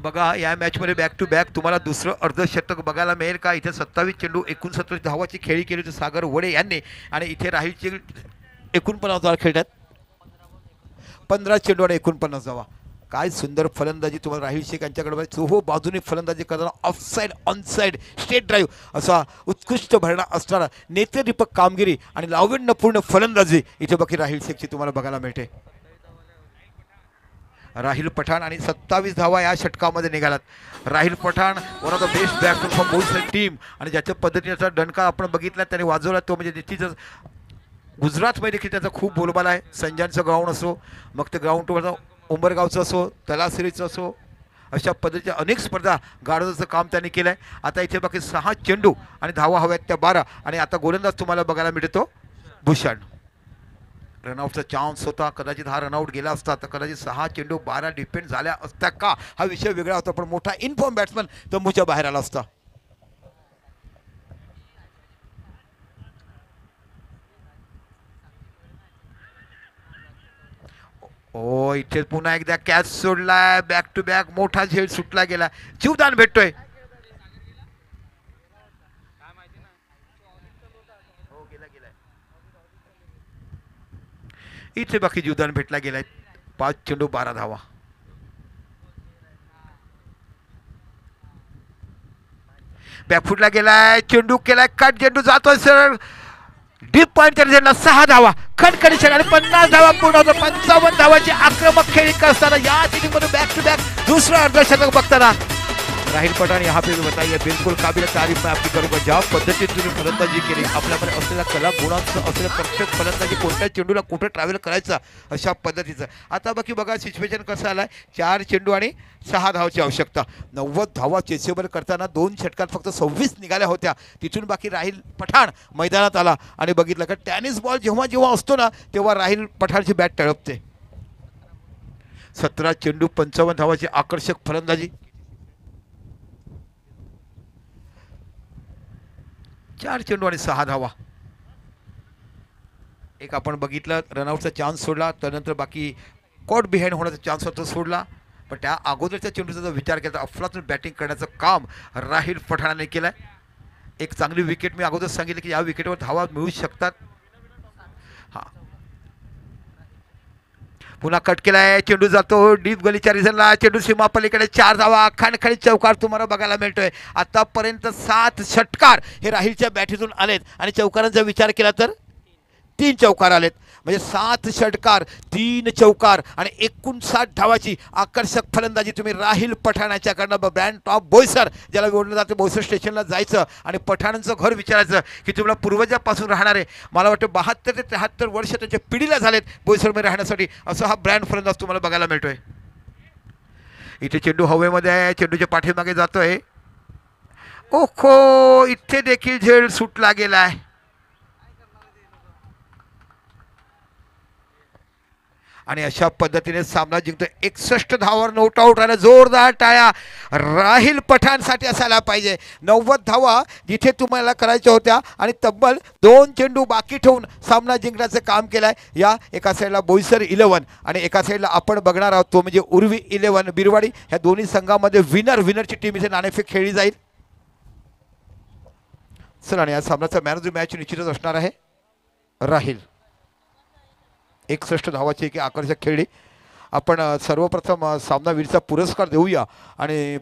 बघा या मॅचमध्ये बॅक टू बॅक तुम्हाला दुसरं अर्धशतक बघायला मिळेल का. इथे 27 चेंडू 69 धावाची खेळी केली होती सागर वडे यांनी. आणि इथे राहिलचे 49 धावा खेळतात. 15 चेंडू आणि 49 धावा. काय सुंदर फलंदाजी तुम्हाला राहिल शेख यांच्याकडे. चोहो बाजूने फलंदाजी करताना ऑफसाईड ऑनसाईड स्ट्रेट ड्राईव्ह असा उत्कृष्ट भरणा असणारा नेत्रदीपक कामगिरी आणि लावण्यपूर्ण फलंदाजी इथे बाकी राहिल शेखची तुम्हाला बघायला मिळते. राहिल पठाण आणि 27 धावा या षटकामध्ये निघालात. Rahil Pathan one of the best batsman from Boisar team. आणि ज्याच्या पद्धतीचा डणका आपण बघितला त्याने वाजवला तो म्हणजे निश्चितच गुजरातमध्ये देखील त्याचा खूप बोलबाला आहे. संजयांचं ग्राउंड असो, मग ते ग्राउंडवरचं उंबरगावचं असो, तलासरीचं असो, अशा पद्धतीच्या अनेक स्पर्धा गाडवाचं काम त्यांनी केलं आहे. आता इथे बाकी 6 चेंडू आणि धावा हव्यात त्या 12. आणि आता गोलंदाज तुम्हाला बघायला मिळतो भूषण. रनआउटचा चान्स होता. कदाचित हा रनआउट गेला असता तर कदाचित 6 चेंडू 12 डिपेंड झाल्या असत्या का हा विषय वेगळा होता. पण मोठा इनफॉर्म बॅट्समन तंबूच्या बाहेर आला असता. ओ इथे पुन्हा एकदा कॅच सोडलाय. बॅक टू बॅक मोठा झेल सुटला गेला. जीवदान भेटतोय. इथे बाकी जीवदान भेटला गेलाय. 5 चेंडू 12 धावा. बॅकफुटला गेलाय, चेंडू केलाय कट, चेंडू जातोय सर डीप पॉइंट रिझल्टला 6 धावा, खटखटी आणि 50 धावा पूर्ण होतो. 55 धावाची आक्रमक खेळी असताना या इनिंगमध्ये बॅक टू बॅक दुसरा अर्धशतक बघताना राहिल पठाण यहाँ पे भी बताइए, बिल्कुल काबिल तारीफ मैं आपकी करूँगा. ज्या पद्धतीने तुम्ही फलंदाजी केली, आपल्याकडे असलेल्या कला गुणांचं असलेलं परफेक्ट फलंदाजी, कोणत्या चेंडूला कुठे ट्रॅव्हल करायचा अशा पद्धतीचं. आता बाकी बघा सिच्युएशन कसं आलाय, 4 चेंडू आणि 6 धावाची आवश्यकता. 90 धावा चेसेबल करताना 2 षटकात फक्त 26 निघाल्या होत्या. तिथून बाकी राहिल पठाण मैदानात आला आणि बघितलं का टेनिस बॉल जेव्हा जेव्हा असतो ना तेव्हा राहिल पठाणची बॅट तळपते. 17 चेंडू 55 धावाची आकर्षक फलंदाजी. 4 चेंडू आणि 6 धावा. एक आपण बघितलं रनआउटचा चान्स सोडला, त्यानंतर बाकी कॉट बिहाइंड होण्याचा चान्स होता सोडला, पण त्या अगोदरच्या चेंडूचा जर विचार केला तर अफलातून बॅटिंग करण्याचं काम राहिल पठाणाने केलं. एक चांगली विकेट मी अगोदर सांगितलं की या विकेटवर धावा मिळू शकतात. हां, पुन्हा कट केलाय, चेंडू जातो डीप गलीच्या रिझनला, चेंडू सीमा पलीकडे 4 धावा, खणखणीत चौकार तुम्हाला बघायला मिळतोय. आतापर्यंत 7 षटकार हे राहिलच्या बॅटीतून आलेत आणि चौकारांचा विचार केला तर 3 चौकार आलेत. म्हणजे 7 षटकार 3 चौकार आणि 59 धावाची आकर्षक फलंदाजी तुम्ही राहिल पठाणाच्याकडनं ब्रँड टॉप बोईसर ज्याला ओढलं जाते, बोईसर स्टेशनला जायचं आणि पठाणांचं घर विचारायचं की तुम्हाला पूर्वजापासून राहणारे मला वाटतं 72 ते 73 वर्ष त्याच्या पिढीला झालेत बोईसरमध्ये राहण्यासाठी, असं हा ब्रँड फलंदाज तुम्हाला बघायला मिळतोय. इथे चेंडू हवेमध्ये आहे, चेंडूच्या पाठीमागे जातोय. ओखो, इथे देखील झेल सुटला गेलाय. आणि अशा पद्धतीने सामना जिंकतो. 61 धावावर नॉट आउट आला. जोरदार टाळ्या राहिल पठाणसाठी असायला पाहिजे. 90 धावा जिथे तुम्हाला करायच्या होत्या आणि तब्बल 2 चेंडू बाकी ठेवून सामना जिंकण्याचं काम केलंय. या एका साईडला बोईसर 11 आणि एका साईडला आपण बघणार आहोत तो म्हणजे उर्वी 11 बिरवाडी. ह्या दोन्ही संघामध्ये विनरची टीम इथे नाणेफेक खेळली जाईल. चला, आणि या सामन्याचा मॅन ऑफ द मॅच निश्चितच असणार आहे राहिल. 61 धावाची एक आकर्षक खेळली. आपण सर्वप्रथम सामनावीरचा पुरस्कार देऊया आणि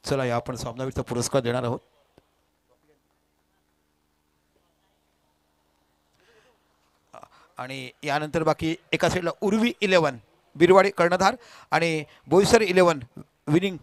चला या आपण सामनावीरचा पुरस्कार देणार आहोत. आणि यानंतर बाकी एका साईडला उर्वी 11 बिरवाडी कर्णधार आणि बोईसर 11 विनिंग